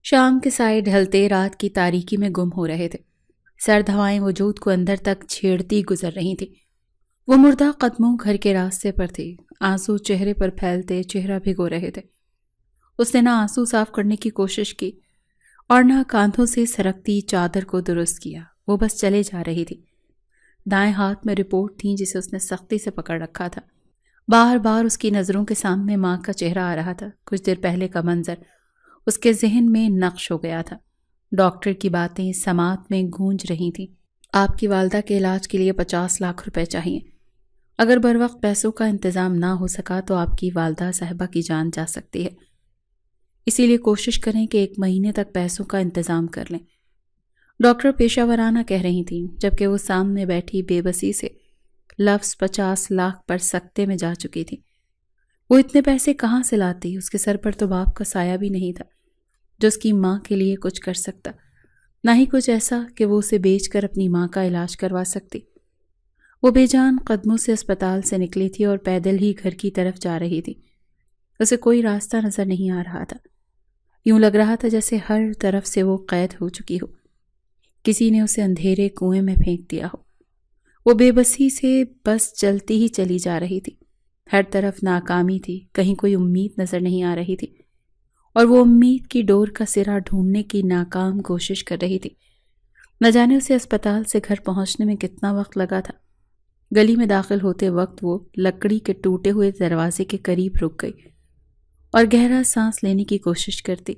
شام کے سائے ڈھلتے رات کی تاریکی میں گم ہو رہے تھے۔ سرد ہوائیں وجود کو اندر تک چھیڑتی گزر رہی تھیں۔ وہ مردہ قدموں گھر کے راستے پر تھی، آنسو چہرے پر پھیلتے چہرہ بھگو رہے تھے۔ اس نے نہ آنسو صاف کرنے کی کوشش کی اور نہ کاندھوں سے سرکتی چادر کو درست کیا، وہ بس چلے جا رہی تھی۔ دائیں ہاتھ میں رپورٹ تھی جسے اس نے سختی سے پکڑ رکھا تھا۔ بار بار اس کی نظروں کے سامنے ماں کا چہرہ آ رہا تھا۔ کچھ دیر پہلے کا منظر اس کے ذہن میں نقش ہو گیا تھا۔ ڈاکٹر کی باتیں سماعت میں گونج رہی تھیں۔ آپ کی والدہ کے علاج کے لیے 50 لاکھ روپے چاہیے۔ اگر بروقت پیسوں کا انتظام نہ ہو سکا تو آپ کی والدہ صاحبہ کی جان جا سکتی ہے، اسی لیے کوشش کریں کہ 1 مہینے تک پیسوں کا انتظام کر لیں۔ ڈاکٹر پیشہ ورانہ کہہ رہی تھیں، جبکہ وہ سامنے بیٹھی بے بسی سے لفظ 50 لاکھ پر سکتے میں جا چکی تھی۔ وہ اتنے پیسے کہاں سے لاتی؟ اس کے سر پر تو باپ کا سایہ بھی نہیں تھا جو اس کی ماں کے لیے کچھ کر سکتا، نہ ہی کچھ ایسا کہ وہ اسے بیچ کر اپنی ماں کا علاج کروا سکتی۔ وہ بے جان قدموں سے اسپتال سے نکلی تھی اور پیدل ہی گھر کی طرف جا رہی تھی۔ اسے کوئی راستہ نظر نہیں آ رہا تھا۔ یوں لگ رہا تھا جیسے ہر طرف سے وہ قید ہو چکی ہو، کسی نے اسے اندھیرے کنویں میں پھینک دیا ہو۔ وہ بے بسی سے بس چلتی ہی چلی جا رہی تھی۔ ہر طرف ناکامی تھی، کہیں کوئی امید نظر نہیں آ رہی تھی، اور وہ امید کی ڈور کا سرا ڈھونڈنے کی ناکام کوشش کر رہی تھی۔ نہ جانے اسے اسپتال سے گھر پہنچنے میں کتنا وقت لگا تھا۔ گلی میں داخل ہوتے وقت وہ لکڑی کے ٹوٹے ہوئے دروازے کے قریب رک گئی اور گہرا سانس لینے کی کوشش کرتی،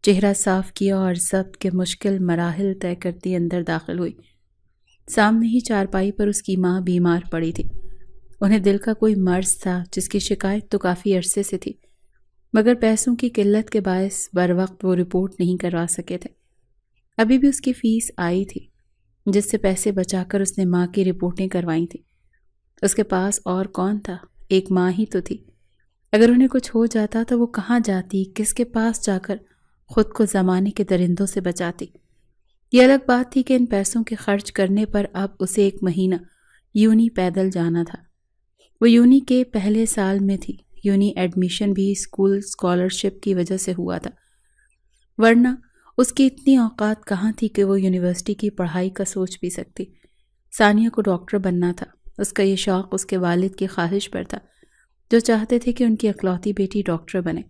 چہرہ صاف کیا اور ضبط کے مشکل مراحل طے کرتی اندر داخل ہوئی۔ سامنے ہی چارپائی پر اس کی ماں بیمار پڑی تھی۔ انہیں دل کا کوئی مرض تھا جس کی شکایت تو کافی عرصے سے تھی، مگر پیسوں کی قلت کے باعث بروقت وہ رپورٹ نہیں کروا سکے تھے۔ ابھی بھی اس کی فیس آئی تھی جس سے پیسے بچا کر اس نے ماں کی رپورٹیں کروائی تھیں۔ اس کے پاس اور کون تھا؟ ایک ماں ہی تو تھی۔ اگر انہیں کچھ ہو جاتا تو وہ کہاں جاتی، کس کے پاس جا کر خود کو زمانے کے درندوں سے بچاتی؟ یہ الگ بات تھی کہ ان پیسوں کے خرچ کرنے پر اب اسے 1 مہینہ یونی پیدل جانا تھا۔ وہ یونی کے پہلے سال میں تھی۔ یونی ایڈمیشن بھی اسکول اسکالرشپ کی وجہ سے ہوا تھا، ورنہ اس کی اتنی اوقات کہاں تھی کہ وہ یونیورسٹی کی پڑھائی کا سوچ بھی سکتی۔ ثانیہ کو ڈاکٹر بننا تھا۔ اس کا یہ شوق اس کے والد کی خواہش پر تھا جو چاہتے تھے کہ ان کی اکلوتی بیٹی ڈاکٹر بنے۔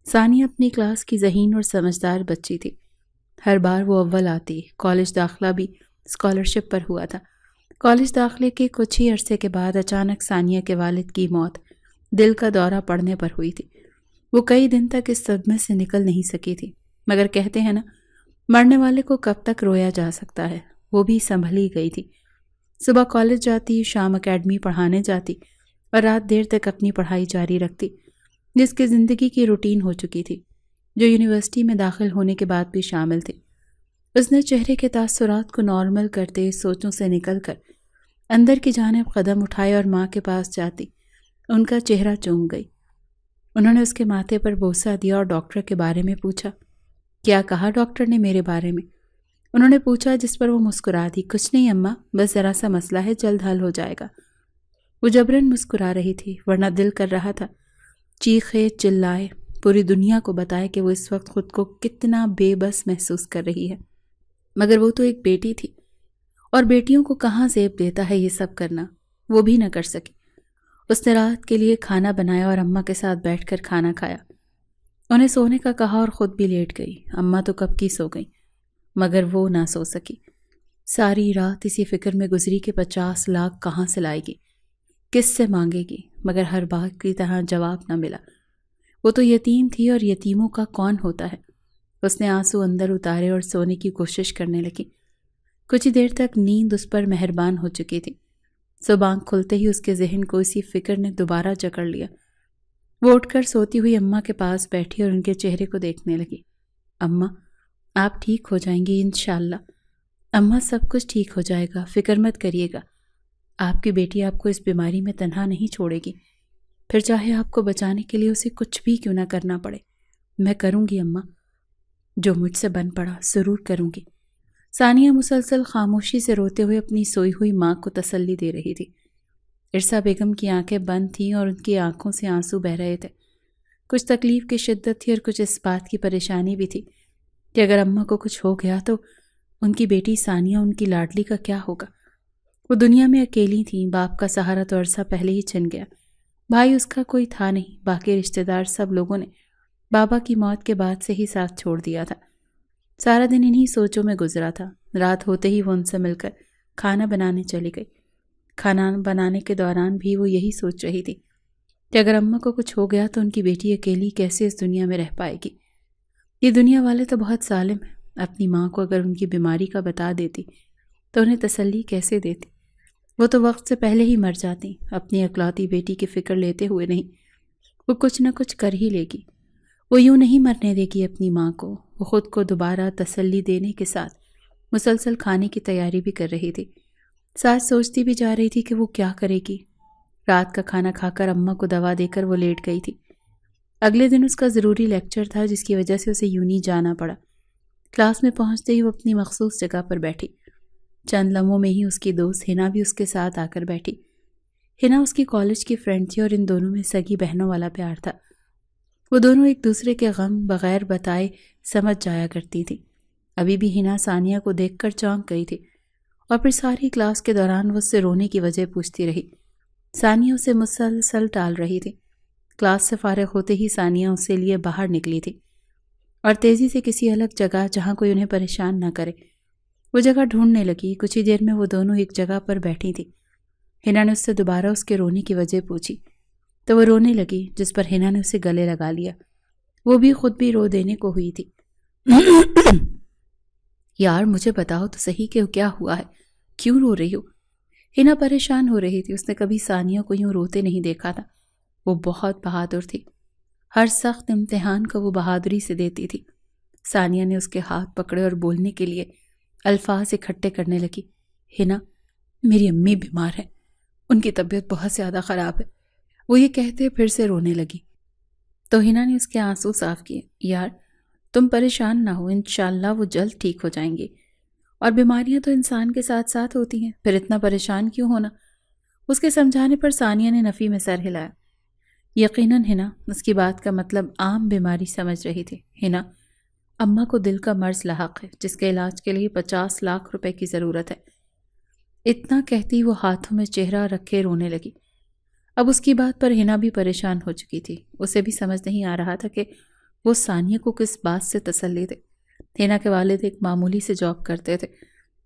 ثانیہ اپنی کلاس کی ذہین اور سمجھدار بچی تھی۔ ہر بار وہ اول آتی۔ کالج داخلہ بھی اسکالرشپ پر ہوا تھا۔ کالج داخلے کے کچھ ہی عرصے کے بعد اچانک ثانیہ کے والد کی موت دل کا دورہ پڑنے پر ہوئی تھی۔ وہ کئی دن تک اس صدمے سے نکل نہیں سکی تھی، مگر کہتے ہیں نا، مرنے والے کو کب تک رویا جا سکتا ہے۔ وہ بھی سنبھلی گئی تھی۔ صبح کالج جاتی، شام اکیڈمی پڑھانے جاتی اور رات دیر تک اپنی پڑھائی جاری رکھتی، جس کی زندگی کی روٹین ہو چکی تھی، جو یونیورسٹی میں داخل ہونے کے بعد بھی شامل تھی۔ اس نے چہرے کے تاثرات کو نارمل کرتے سوچوں سے نکل کر اندر کی جانب قدم اٹھائے اور ماں کے پاس جاتی ان کا چہرہ چوم گئی۔ انہوں نے اس کے ماتھے پر بوسہ دیا اور ڈاکٹر کے بارے میں پوچھا۔ کیا کہا ڈاکٹر نے میرے بارے میں؟ انہوں نے پوچھا، جس پر وہ مسکرا دی۔ کچھ نہیں اماں، بس ذرا سا مسئلہ ہے، جلد حل ہو جائے گا۔ وہ جبراً مسکرا رہی تھی، ورنہ دل کر رہا تھا چیخے چلائے، پوری دنیا کو بتائے کہ وہ اس وقت خود کو کتنا بے بس محسوس کر رہی ہے۔ مگر وہ تو ایک بیٹی تھی، اور بیٹیوں کو کہاں زیب دیتا ہے یہ سب کرنا۔ وہ بھی نہ کر سکی۔ اس نے رات کے لیے کھانا بنایا اور اماں کے ساتھ بیٹھ کر کھانا کھایا۔ انہیں سونے کا کہا اور خود بھی لیٹ گئی۔ اماں تو کب کی سو گئی، مگر وہ نہ سو سکی۔ ساری رات اسی فکر میں گزری کہ 50 لاکھ کہاں سے لائے گی، کس سے مانگے گی، مگر ہر بات کی طرح جواب نہ ملا۔ وہ تو یتیم تھی اور یتیموں کا کون ہوتا ہے۔ اس نے آنسو اندر اتارے اور سونے کی کوشش کرنے لگی۔ کچھ ہی دیر تک نیند اس پر مہربان ہو چکی تھی۔ صبح آنکھ کھلتے ہی اس کے ذہن کو اسی فکر نے دوبارہ جکڑ لیا۔ وہ اٹھ کر سوتی ہوئی اماں کے پاس بیٹھی اور ان کے چہرے کو دیکھنے لگی۔ اماں، آپ ٹھیک ہو جائیں گی انشاءاللہ۔ اماں، سب کچھ ٹھیک ہو جائے گا، فکر مت کریے گا۔ آپ کی بیٹی آپ کو اس بیماری میں تنہا نہیں چھوڑے گی، پھر چاہے آپ کو بچانے کے لیے اسے کچھ بھی کیوں نہ کرنا پڑے۔ میں کروں گی اماں، جو مجھ سے بن پڑا ضرور کروں گی۔ ثانیہ مسلسل خاموشی سے روتے ہوئے اپنی سوئی ہوئی ماں کو تسلی دے رہی تھی۔ ارسا بیگم کی آنکھیں بند تھیں اور ان کی آنکھوں سے آنسو بہہ رہے تھے۔ کچھ تکلیف کی شدت تھی اور کچھ اس بات کی پریشانی بھی تھی کہ اگر اماں کو کچھ ہو گیا تو ان کی بیٹی ثانیہ، ان کی لاڈلی، کا کیا ہوگا؟ وہ دنیا میں اکیلی تھیں، باپ کا سہارا تو عرصہ پہلے ہی چھن گیا، بھائی اس کا کوئی تھا نہیں، باقی رشتہ دار سب لوگوں نے بابا کی موت کے بعد سے ہی ساتھ چھوڑ دیا تھا۔ سارا دن انہی سوچوں میں گزرا تھا۔ رات ہوتے ہی وہ ان سے مل کر کھانا بنانے چلی گئی۔ کھانا بنانے کے دوران بھی وہ یہی سوچ رہی تھی کہ اگر اماں کو کچھ ہو گیا تو ان کی بیٹی اکیلی کیسے اس دنیا میں رہ پائے گی؟ یہ دنیا والے تو بہت ظالم ہیں۔ اپنی ماں کو اگر ان کی بیماری کا بتا دیتی تو انہیں تسلی کیسے دیتی؟ وہ تو وقت سے پہلے ہی مر جاتی، اپنی اکلوتی بیٹی کی فکر لیتے ہوئے نہیں۔ وہ کچھ نہ کچھ کر ہی لے گی، وہ یوں نہیں مرنے دے گی اپنی ماں کو۔ وہ خود کو دوبارہ تسلی دینے کے ساتھ مسلسل کھانے کی تیاری بھی کر رہی تھی، ساتھ سوچتی بھی جا رہی تھی کہ وہ کیا کرے گی۔ رات کا کھانا کھا کر اماں کو دوا دے کر وہ لیٹ گئی تھی۔ اگلے دن اس کا ضروری لیکچر تھا جس کی وجہ سے اسے یونی جانا پڑا۔ کلاس میں پہنچتے ہی وہ اپنی مخصوص جگہ پر بیٹھی۔ چند لمحوں میں ہی اس کی دوست ہنا بھی اس کے ساتھ آ کر بیٹھی۔ ہنا اس کی کالج کی فرینڈ تھی اور ان دونوں میں سگی بہنوں والا پیار تھا۔ وہ دونوں ایک دوسرے کے غم بغیر بتائے سمجھ جایا کرتی تھی۔ ابھی بھی ہنا ثانیہ کو دیکھ کر چونک گئی تھی اور پھر ساری کلاس کے دوران وہ اس سے رونے کی وجہ پوچھتی رہی۔ ثانیہ اسے مسلسل ٹال رہی تھی۔ کلاس سے فارغ ہوتے ہی ثانیہ اسے لیے باہر نکلی تھی اور تیزی سے کسی الگ جگہ جہاں کوئی انہیں پریشان نہ کرے وہ جگہ ڈھونڈنے لگی۔ کچھ ہی دیر میں وہ دونوں ایک جگہ پر بیٹھی تھی۔ ہنا نے اس سے دوبارہ اس کے رونے کی وجہ پوچھی تو وہ رونے لگی، جس پر ہنا نے اسے گلے لگا لیا۔ وہ بھی خود بھی رو دینے کو ہوئی تھی۔ یار مجھے بتاؤ تو صحیح کہ کیا ہوا ہے، کیوں رو رہی ہو؟ ہنا پریشان ہو رہی تھی۔ اس نے کبھی ثانیہ کو یوں روتے نہیں دیکھا تھا۔ وہ بہت بہادر تھی، ہر سخت امتحان کو وہ بہادری سے دیتی تھی۔ ثانیہ نے اس کے ہاتھ پکڑے اور بولنے کے لیے الفاظ اکٹھے کرنے لگی۔ ہنا، میری امی بیمار ہے، ان کی طبیعت بہت زیادہ خراب ہے۔ وہ یہ کہتے پھر سے رونے لگی تو ہنا نے اس کے آنسو صاف کیے۔ یار تم پریشان نہ ہو، انشاءاللہ وہ جلد ٹھیک ہو جائیں گی، اور بیماریاں تو انسان کے ساتھ ساتھ ہوتی ہیں، پھر اتنا پریشان کیوں ہونا؟ اس کے سمجھانے پر ثانیہ نے نفی میں سر ہلایا۔ یقیناً ہنا اس کی بات کا مطلب عام بیماری سمجھ رہی تھی۔ ہنا، اماں کو دل کا مرض لاحق ہے جس کے علاج کے لیے 50 لاکھ روپے کی ضرورت ہے۔ اتنا کہتی وہ ہاتھوں میں چہرہ رکھے رونے لگی۔ اب اس کی بات پر ہنا بھی پریشان ہو چکی تھی۔ اسے بھی سمجھ نہیں آ رہا تھا کہ وہ ثانیہ کو کس بات سے تسلی دے۔ ہنا کے والد ایک معمولی سے جاب کرتے تھے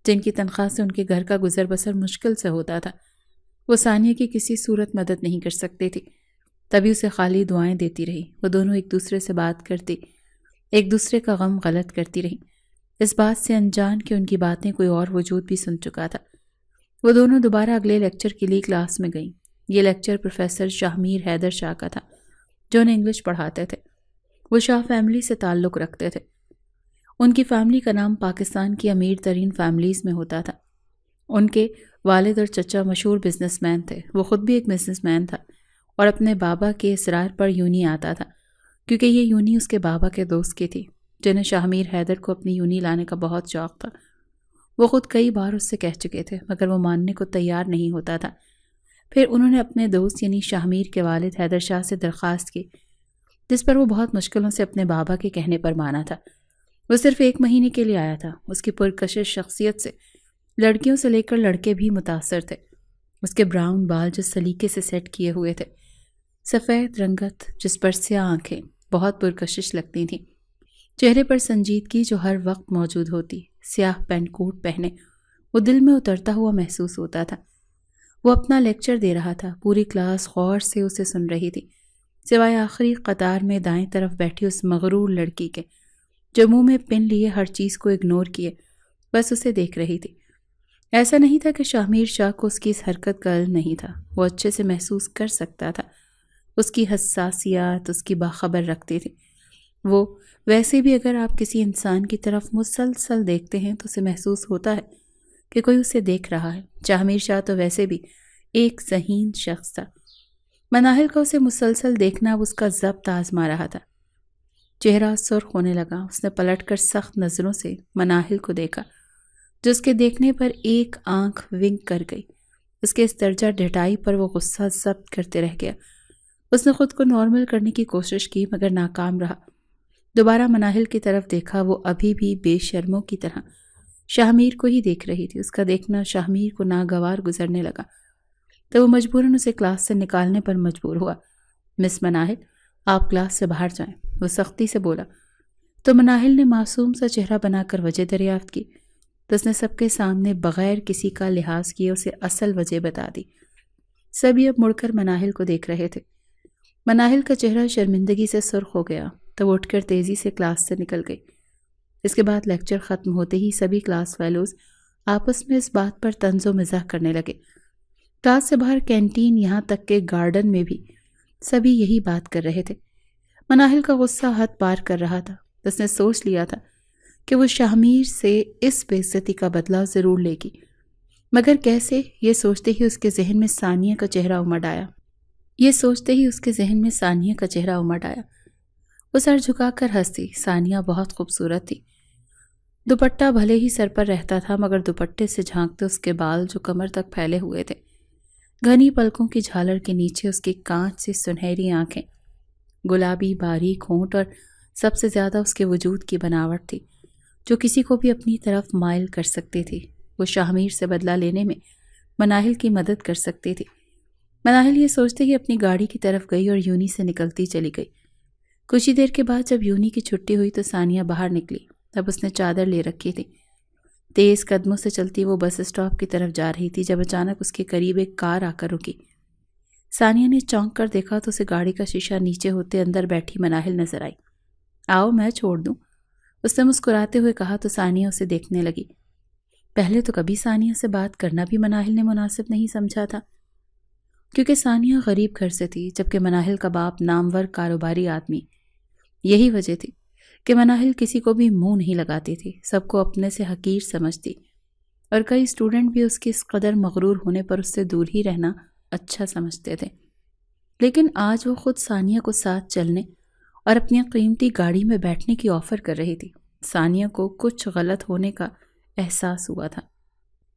جن کی تنخواہ سے ان کے گھر کا گزر بسر مشکل سے ہوتا تھا۔ وہ ثانیہ کی کسی صورت مدد نہیں کر سکتی تھی، تبھی اسے خالی دعائیں دیتی رہی۔ وہ دونوں ایک دوسرے سے بات کرتی، ایک دوسرے کا غم غلط کرتی رہی، اس بات سے انجان کہ ان کی باتیں کوئی اور وجود بھی سن چکا تھا۔ وہ دونوں دوبارہ اگلے لیکچر کے لیے کلاس میں گئیں۔ یہ لیکچر پروفیسر شاہمیر حیدر شاہ کا تھا جو انہیں انگلش پڑھاتے تھے۔ وہ شاہ فیملی سے تعلق رکھتے تھے۔ ان کی فیملی کا نام پاکستان کی امیر ترین فیملیز میں ہوتا تھا۔ ان کے والد اور چچا مشہور بزنس مین تھے۔ وہ خود بھی ایک بزنس مین تھا اور اپنے بابا کے اصرار پر یونی آتا تھا، کیونکہ یہ یونی اس کے بابا کے دوست کی تھی جنہیں شاہمیر حیدر کو اپنی یونی لانے کا بہت شوق تھا۔ وہ خود کئی بار اس سے کہہ چکے تھے مگر وہ ماننے کو تیار نہیں ہوتا تھا۔ پھر انہوں نے اپنے دوست یعنی شاہمیر کے والد حیدر شاہ سے درخواست کی، جس پر وہ بہت مشکلوں سے اپنے بابا کے کہنے پر مانا تھا۔ وہ صرف 1 مہینے کے لیے آیا تھا۔ اس کی پرکشش شخصیت سے لڑکیوں سے لے کر لڑکے بھی متاثر تھے۔ اس کے براؤن بال جو سلیقے سے سیٹ کیے ہوئے تھے، سفید رنگت جس پر سیاہ آنکھیں بہت پرکشش لگتی تھیں، چہرے پر سنجیدگی جو ہر وقت موجود ہوتی، سیاہ پینٹ کوٹ پہنے وہ دل میں اترتا ہوا محسوس ہوتا تھا۔ وہ اپنا لیکچر دے رہا تھا، پوری کلاس غور سے اسے سن رہی تھی، سوائے آخری قطار میں دائیں طرف بیٹھی اس مغرور لڑکی کے جو منہ میں پن لیے ہر چیز کو اگنور کیے بس اسے دیکھ رہی تھی۔ ایسا نہیں تھا کہ شاہمیر شاہ کو اس کی اس حرکت کا علم نہیں تھا، وہ اچھے سے محسوس کر سکتا تھا۔ اس کی حساسیات اس کی باخبر رکھتی تھی۔ وہ ویسے بھی اگر آپ کسی انسان کی طرف مسلسل دیکھتے ہیں تو اسے محسوس ہوتا ہے کہ کوئی اسے دیکھ رہا ہے۔ شاہمیر شاہ تو ویسے بھی ایک ذہین شخص تھا۔ مناہل کا اسے مسلسل دیکھنا اب اس کا ضبط آزما رہا تھا۔ چہرہ سرخ ہونے لگا۔ اس نے پلٹ کر سخت نظروں سے مناہل کو دیکھا جو اس کے دیکھنے پر ایک آنکھ ونک کر گئی۔ اس کے اس درجہ ڈھٹائی پر وہ غصہ ضبط کرتے رہ گیا۔ اس نے خود کو نارمل کرنے کی کوشش کی مگر ناکام رہا۔ دوبارہ مناہل کی طرف دیکھا، وہ ابھی بھی بے شرموں کی طرح شاہمیر کو ہی دیکھ رہی تھی۔ اس کا دیکھنا شاہمیر کو ناگوار گزرنے لگا تو وہ مجبوراً اسے کلاس سے نکالنے پر مجبور ہوا۔ مس مناہل، آپ کلاس سے باہر جائیں، وہ سختی سے بولا۔ تو مناہل نے معصوم سا چہرہ بنا کر وجہ دریافت کی تو اس نے سب کے سامنے بغیر کسی کا لحاظ کیے اسے اصل وجہ بتا دی۔ سبھی اب مڑ کر مناہل کو دیکھ رہے تھے۔ مناہل کا چہرہ شرمندگی سے سرخ ہو گیا تو وہ اٹھ کر تیزی سے کلاس سے نکل گئی۔ اس کے بعد لیکچر ختم ہوتے ہی سبھی کلاس فیلوز آپس میں اس بات پر طنز و مزاح کرنے لگے۔ کلاس سے باہر کینٹین، یہاں تک کہ گارڈن میں بھی سبھی یہی بات کر رہے تھے۔ مناہل کا غصہ حد پار کر رہا تھا۔ اس نے سوچ لیا تھا کہ وہ شاہمیر سے اس بے عزتی کا بدلہ ضرور لے گی، مگر کیسے؟ یہ سوچتے ہی اس کے ذہن میں ثانیہ کا چہرہ امڑ آیا۔ وہ سر جھکا کر ہنسی۔ ثانیہ بہت خوبصورت تھی۔ دوپٹہ بھلے ہی سر پر رہتا تھا مگر دوپٹے سے جھانکتے اس کے بال جو کمر تک پھیلے ہوئے تھے، گھنی پلکوں کی جھالر کے نیچے اس کی کانچ سی سنہری آنکھیں، گلابی باریک ہونٹ اور سب سے زیادہ اس کے وجود کی بناوٹ تھی جو کسی کو بھی اپنی طرف مائل کر سکتی تھی۔ وہ شاہمیر سے بدلہ لینے میں مناہل کی مدد کر سکتی تھی۔ مناہل یہ سوچتے ہی اپنی گاڑی کی طرف گئی اور یونی سے نکلتی چلی گئی۔ کچھ ہی دیر کے بعد جب یونی کی چھٹی ہوئی تو ثانیہ باہر نکلی۔ تب اس نے چادر لے رکھی تھی۔ تیز قدموں سے چلتی وہ بس اسٹاپ کی طرف جا رہی تھی جب اچانک اس کے قریب ایک کار آ کر رکی۔ ثانیہ نے چونک کر دیکھا تو اسے گاڑی کا شیشہ نیچے ہوتے اندر بیٹھی مناہل نظر آئی۔ آؤ میں چھوڑ دوں، اس نے مسکراتے ہوئے کہا تو ثانیہ اسے دیکھنے لگی۔ پہلے تو کبھی ثانیہ سے بات کرنا بھی مناہل نے مناسب نہیں سمجھا تھا، کیونکہ ثانیہ غریب گھر سے تھی جبکہ مناہل کا باپ نامور کاروباری آدمی۔ یہی وجہ تھی کہ مناہل کسی کو بھی منہ نہیں لگاتی تھی، سب کو اپنے سے حقیر سمجھتی، اور کئی اسٹوڈنٹ بھی اس کے اس قدر مغرور ہونے پر اس سے دور ہی رہنا اچھا سمجھتے تھے۔ لیکن آج وہ خود ثانیہ کو ساتھ چلنے اور اپنی قیمتی گاڑی میں بیٹھنے کی آفر کر رہی تھی۔ ثانیہ کو کچھ غلط ہونے کا احساس ہوا تھا،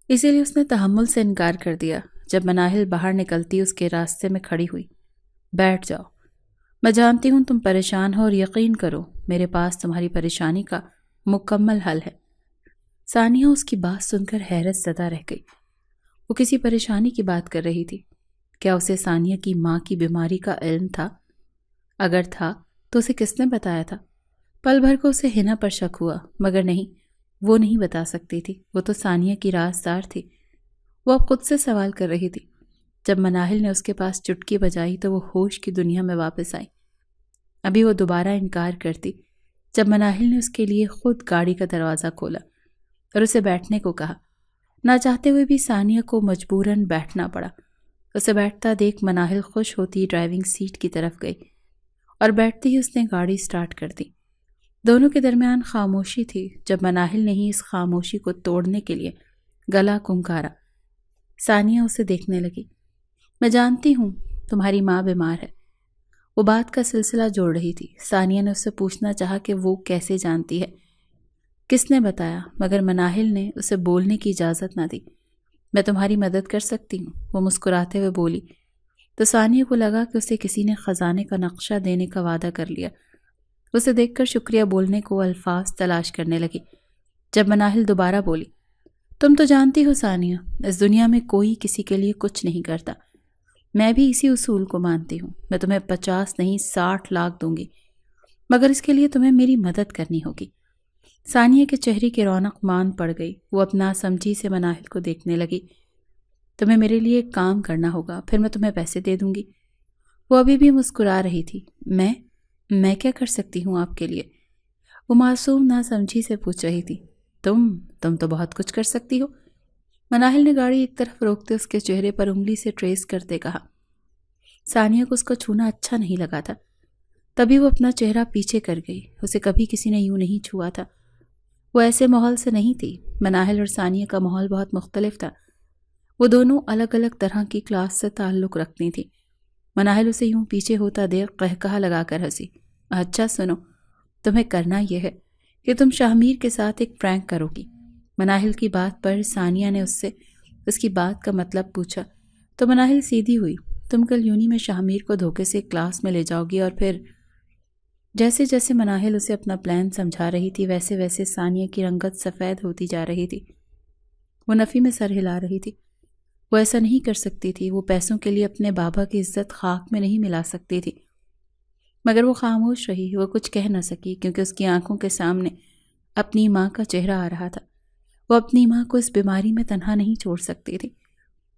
اسی لیے اس نے تحمل سے انکار کر دیا۔ جب مناہل باہر نکلتی اس کے راستے میں کھڑی ہوئی۔ بیٹھ جاؤ، میں جانتی ہوں تم پریشان ہو اور یقین کرو میرے پاس تمہاری پریشانی کا مکمل حل ہے۔ ثانیہ اس کی بات سن کر حیرت زدہ رہ گئی۔ وہ کسی پریشانی کی بات کر رہی تھی۔ کیا اسے ثانیہ کی ماں کی بیماری کا علم تھا؟ اگر تھا تو اسے کس نے بتایا تھا؟ پل بھر کو اسے حنا پر شک ہوا، مگر نہیں، وہ نہیں بتا سکتی تھی، وہ تو ثانیہ کی رازدار تھی۔ وہ اب خود سے سوال کر رہی تھی۔ جب مناہل نے اس کے پاس چٹکی بجائی تو وہ ہوش کی دنیا میں واپس آئی۔ ابھی وہ دوبارہ انکار کرتی جب مناہل نے اس کے لیے خود گاڑی کا دروازہ کھولا اور اسے بیٹھنے کو کہا۔ نہ چاہتے ہوئے بھی ثانیہ کو مجبوراً بیٹھنا پڑا۔ اسے بیٹھتا دیکھ مناہل خوش ہوتی ڈرائیونگ سیٹ کی طرف گئی اور بیٹھتے ہی اس نے گاڑی سٹارٹ کر دی۔ دونوں کے درمیان خاموشی تھی جب مناہل نے ہی اس خاموشی کو توڑنے کے لیے گلا کھنکارا۔ ثانیہ اسے دیکھنے لگی۔ میں جانتی ہوں تمہاری ماں بیمار ہے، وہ بات کا سلسلہ جوڑ رہی تھی۔ ثانیہ نے اس سے پوچھنا چاہا کہ وہ کیسے جانتی ہے، کس نے بتایا، مگر مناہل نے اسے بولنے کی اجازت نہ دی۔ میں تمہاری مدد کر سکتی ہوں، وہ مسکراتے ہوئے بولی۔ تو ثانیہ کو لگا کہ اسے کسی نے خزانے کا نقشہ دینے کا وعدہ کر لیا۔ اسے دیکھ کر شکریہ بولنے کو الفاظ تلاش کرنے لگی۔ جب مناہل دوبارہ بولی، تم تو جانتی ہو ثانیہ، اس دنیا میں کوئی کسی کے لیے کچھ نہیں کرتا، میں بھی اسی اصول کو مانتی ہوں۔ میں تمہیں 50 نہیں 60 لاکھ دوں گی، مگر اس کے لیے تمہیں میری مدد کرنی ہوگی۔ ثانیہ کے چہرے کی رونق مان پڑ گئی۔ وہ اپنا سمجھی سے مناہل کو دیکھنے لگی۔ تمہیں میرے لیے ایک کام کرنا ہوگا، پھر میں تمہیں پیسے دے دوں گی۔ وہ ابھی بھی مسکرا رہی تھی۔ میں کیا کر سکتی ہوں آپ کے لیے؟ وہ معصوم نہ سمجھی سے پوچھ رہی تھی۔ تم تو بہت کچھ کر سکتی ہو۔ مناہل نے گاڑی ایک طرف روکتے اس کے چہرے پر انگلی سے ٹریس کرتے کہا۔ ثانیہ کو اس کو چھونا اچھا نہیں لگا تھا، تبھی وہ اپنا چہرہ پیچھے کر گئی۔ اسے کبھی کسی نے یوں نہیں چھوا تھا۔ وہ ایسے ماحول سے نہیں تھی۔ مناہل اور ثانیہ کا ماحول بہت مختلف تھا۔ وہ دونوں الگ الگ طرح کی کلاس سے تعلق رکھتی تھی۔ مناہل اسے یوں پیچھے ہوتا دیکھ قہقہہ لگا کر ہنسی۔ اچھا سنو، تمہیں کرنا یہ ہے کہ تم شاہمیر کے ساتھ ایک پرینک کرو گی۔ مناہل کی بات پر ثانیہ نے اس سے اس کی بات کا مطلب پوچھا تو مناہل سیدھی ہوئی۔ تم کل یونی میں شاہمیر کو دھوکے سے کلاس میں لے جاؤ گی اور پھر جیسے جیسے مناہل اسے اپنا پلان سمجھا رہی تھی ویسے ویسے ثانیہ کی رنگت سفید ہوتی جا رہی تھی۔ وہ نفی میں سر ہلا رہی تھی۔ وہ ایسا نہیں کر سکتی تھی، وہ پیسوں کے لیے اپنے بابا کی عزت خاک میں نہیں ملا سکتی تھی۔ مگر وہ خاموش رہی، وہ کچھ کہہ نہ سکی کیونکہ اس کی آنکھوں کے سامنے اپنی ماں کا چہرہ آ رہا تھا۔ وہ اپنی ماں کو اس بیماری میں تنہا نہیں چھوڑ سکتی تھی۔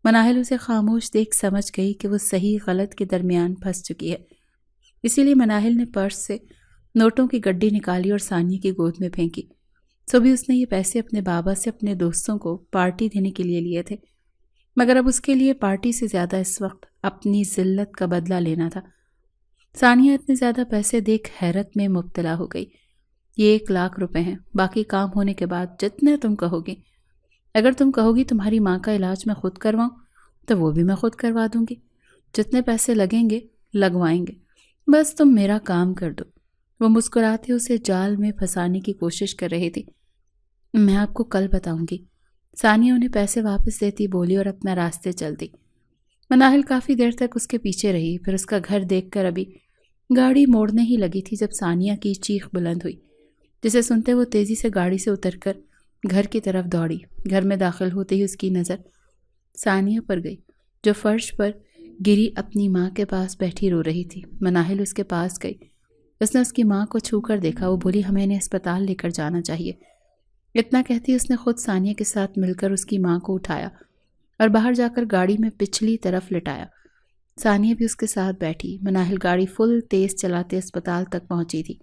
مناہل اسے خاموش دیکھ سمجھ گئی کہ وہ صحیح غلط کے درمیان پھنس چکی ہے۔ اسی لیے مناہل نے پرس سے نوٹوں کی گڈی نکالی اور ثانیہ کی گود میں پھینکی۔ صبح اس نے یہ پیسے اپنے بابا سے اپنے دوستوں کو پارٹی دینے کے لیے لیے تھے، مگر اب اس کے لیے پارٹی سے زیادہ اس وقت اپنی ذلت کا بدلہ لینا تھا۔ ثانیہ اتنے زیادہ پیسے دیکھ حیرت میں مبتلا ہو گئی۔ یہ 1,00,000 روپے ہیں، باقی کام ہونے کے بعد جتنے تم کہو گی۔ اگر تم کہو گی تمہاری ماں کا علاج میں خود کرواؤں تو وہ بھی میں خود کروا دوں گی۔ جتنے پیسے لگیں گے لگوائیں گے، بس تم میرا کام کر دو۔ وہ مسکراتے اسے جال میں پھنسانے کی کوشش کر رہی تھی۔ میں آپ کو کل بتاؤں گی، ثانیہ انہیں پیسے واپس دیتی بولی اور اپنا راستے چلتی۔ مناہل کافی دیر تک اس کے پیچھے رہی، پھر اس کا گھر دیکھ کر ابھی گاڑی موڑنے ہی لگی تھی جب ثانیہ کی چیخ بلند ہوئی، جسے سنتے وہ تیزی سے گاڑی سے اتر کر گھر کی طرف دوڑی۔ گھر میں داخل ہوتے ہی اس کی نظر ثانیہ پر گئی، جو فرش پر گری اپنی ماں کے پاس بیٹھی رو رہی تھی۔ مناہل اس کے پاس گئی، اس نے اس کی ماں کو چھو کر دیکھا۔ وہ بولی ہمیں انہیں اسپتال لے کر جانا چاہیے۔ اتنا کہتی اس نے خود ثانیہ کے ساتھ مل کر اس کی ماں کو اٹھایا اور باہر جا کر گاڑی میں پچھلی طرف لٹایا۔ ثانیہ بھی اس کے ساتھ بیٹھی۔ مناہل گاڑی فل تیز چلاتے اسپتال تک پہنچی تھی،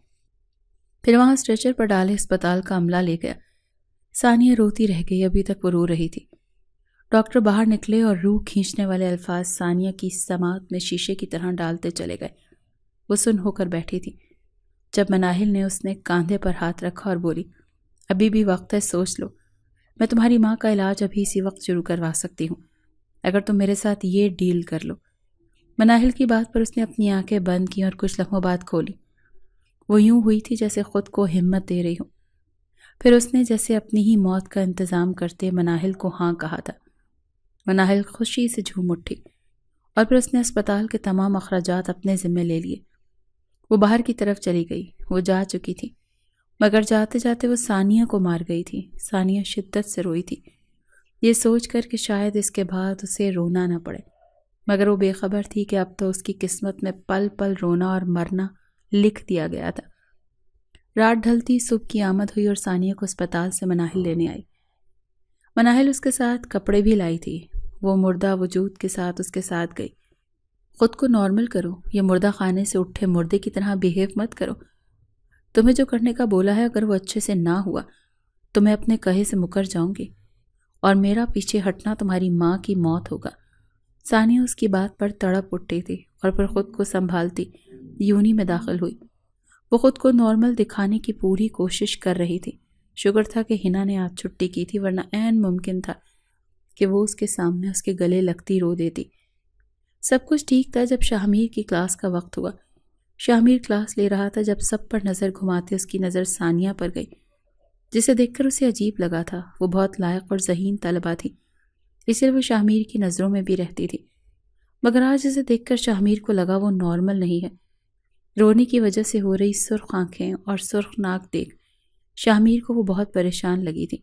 پھر وہاں اسٹریچر پر ڈالے اسپتال کا عملہ لے گیا۔ ثانیہ روتی رہ گئی، ابھی تک وہ رو رہی تھی۔ ڈاکٹر باہر نکلے اور روح کھینچنے والے الفاظ ثانیہ کی سماعت میں شیشے کی طرح ڈالتے چلے گئے۔ وہ سن ہو کر بیٹھی تھی۔ جب مناہل نے اس نے کاندھے پر ہاتھ رکھا اور بولی ابھی بھی وقت ہے، سوچ لو، میں تمہاری ماں کا علاج ابھی اسی وقت شروع کروا سکتی ہوں اگر تم میرے ساتھ یہ ڈیل کر لو۔ مناہل کی بات پر اس نے اپنی آنکھیں بند کی اور کچھ لمحوں بعد کھولی۔ وہ یوں ہوئی تھی جیسے خود کو ہمت دے رہی ہوں۔ پھر اس نے جیسے اپنی ہی موت کا انتظام کرتے مناہل کو ہاں کہا تھا۔ مناہل خوشی سے جھوم اٹھی اور پھر اس نے اسپتال کے تمام اخراجات اپنے ذمے لے لیے۔ وہ باہر کی طرف چلی گئی۔ وہ جا چکی تھی، مگر جاتے جاتے وہ ثانیہ کو مار گئی تھی۔ ثانیہ شدت سے روئی تھی، یہ سوچ کر کہ شاید اس کے بعد اسے رونا نہ پڑے، مگر وہ بے خبر تھی کہ اب تو اس کی قسمت میں پل پل رونا اور مرنا لکھ دیا گیا تھا۔ رات ڈھلتی صبح کی آمد ہوئی اور ثانیہ کو اسپتال سے مناہل لینے آئی۔ مناہل اس کے ساتھ کپڑے بھی لائی تھی۔ وہ مردہ وجود کے ساتھ اس کے ساتھ گئی۔ خود کو نارمل کرو، یہ مردہ خانے سے اٹھے مردے کی طرح بیہیو مت کرو۔ تمہیں جو کرنے کا بولا ہے اگر وہ اچھے سے نہ ہوا تو میں اپنے کہے سے مکر جاؤں گی اور میرا پیچھے ہٹنا تمہاری ماں کی موت ہوگا۔ ثانیہ اس کی بات پر تڑپ اٹھی تھی اور پھر خود کو سنبھالتی یونی میں داخل ہوئی۔ وہ خود کو نارمل دکھانے کی پوری کوشش کر رہی تھی۔ شکر تھا کہ ہنا نے آج چھٹی کی تھی، ورنہ عین ممکن تھا کہ وہ اس کے سامنے اس کے گلے لگتی رو دیتی۔ سب کچھ ٹھیک تھا جب شاہمیر کی کلاس کا وقت ہوا۔ شاہمیر کلاس لے رہا تھا جب سب پر نظر گھماتے اس کی نظر ثانیہ پر گئی، جسے دیکھ کر اسے عجیب لگا تھا۔ وہ بہت لائق اور ذہین طالبہ تھی، اس لیے وہ شاہمیر کی نظروں میں بھی رہتی تھی، مگر آج اسے دیکھ کر شاہمیر کو لگا وہ نارمل نہیں ہے۔ رونے کی وجہ سے ہو رہی سرخ آنکھیں اور سرخ ناک دیکھ شاہمیر کو وہ بہت پریشان لگی تھی،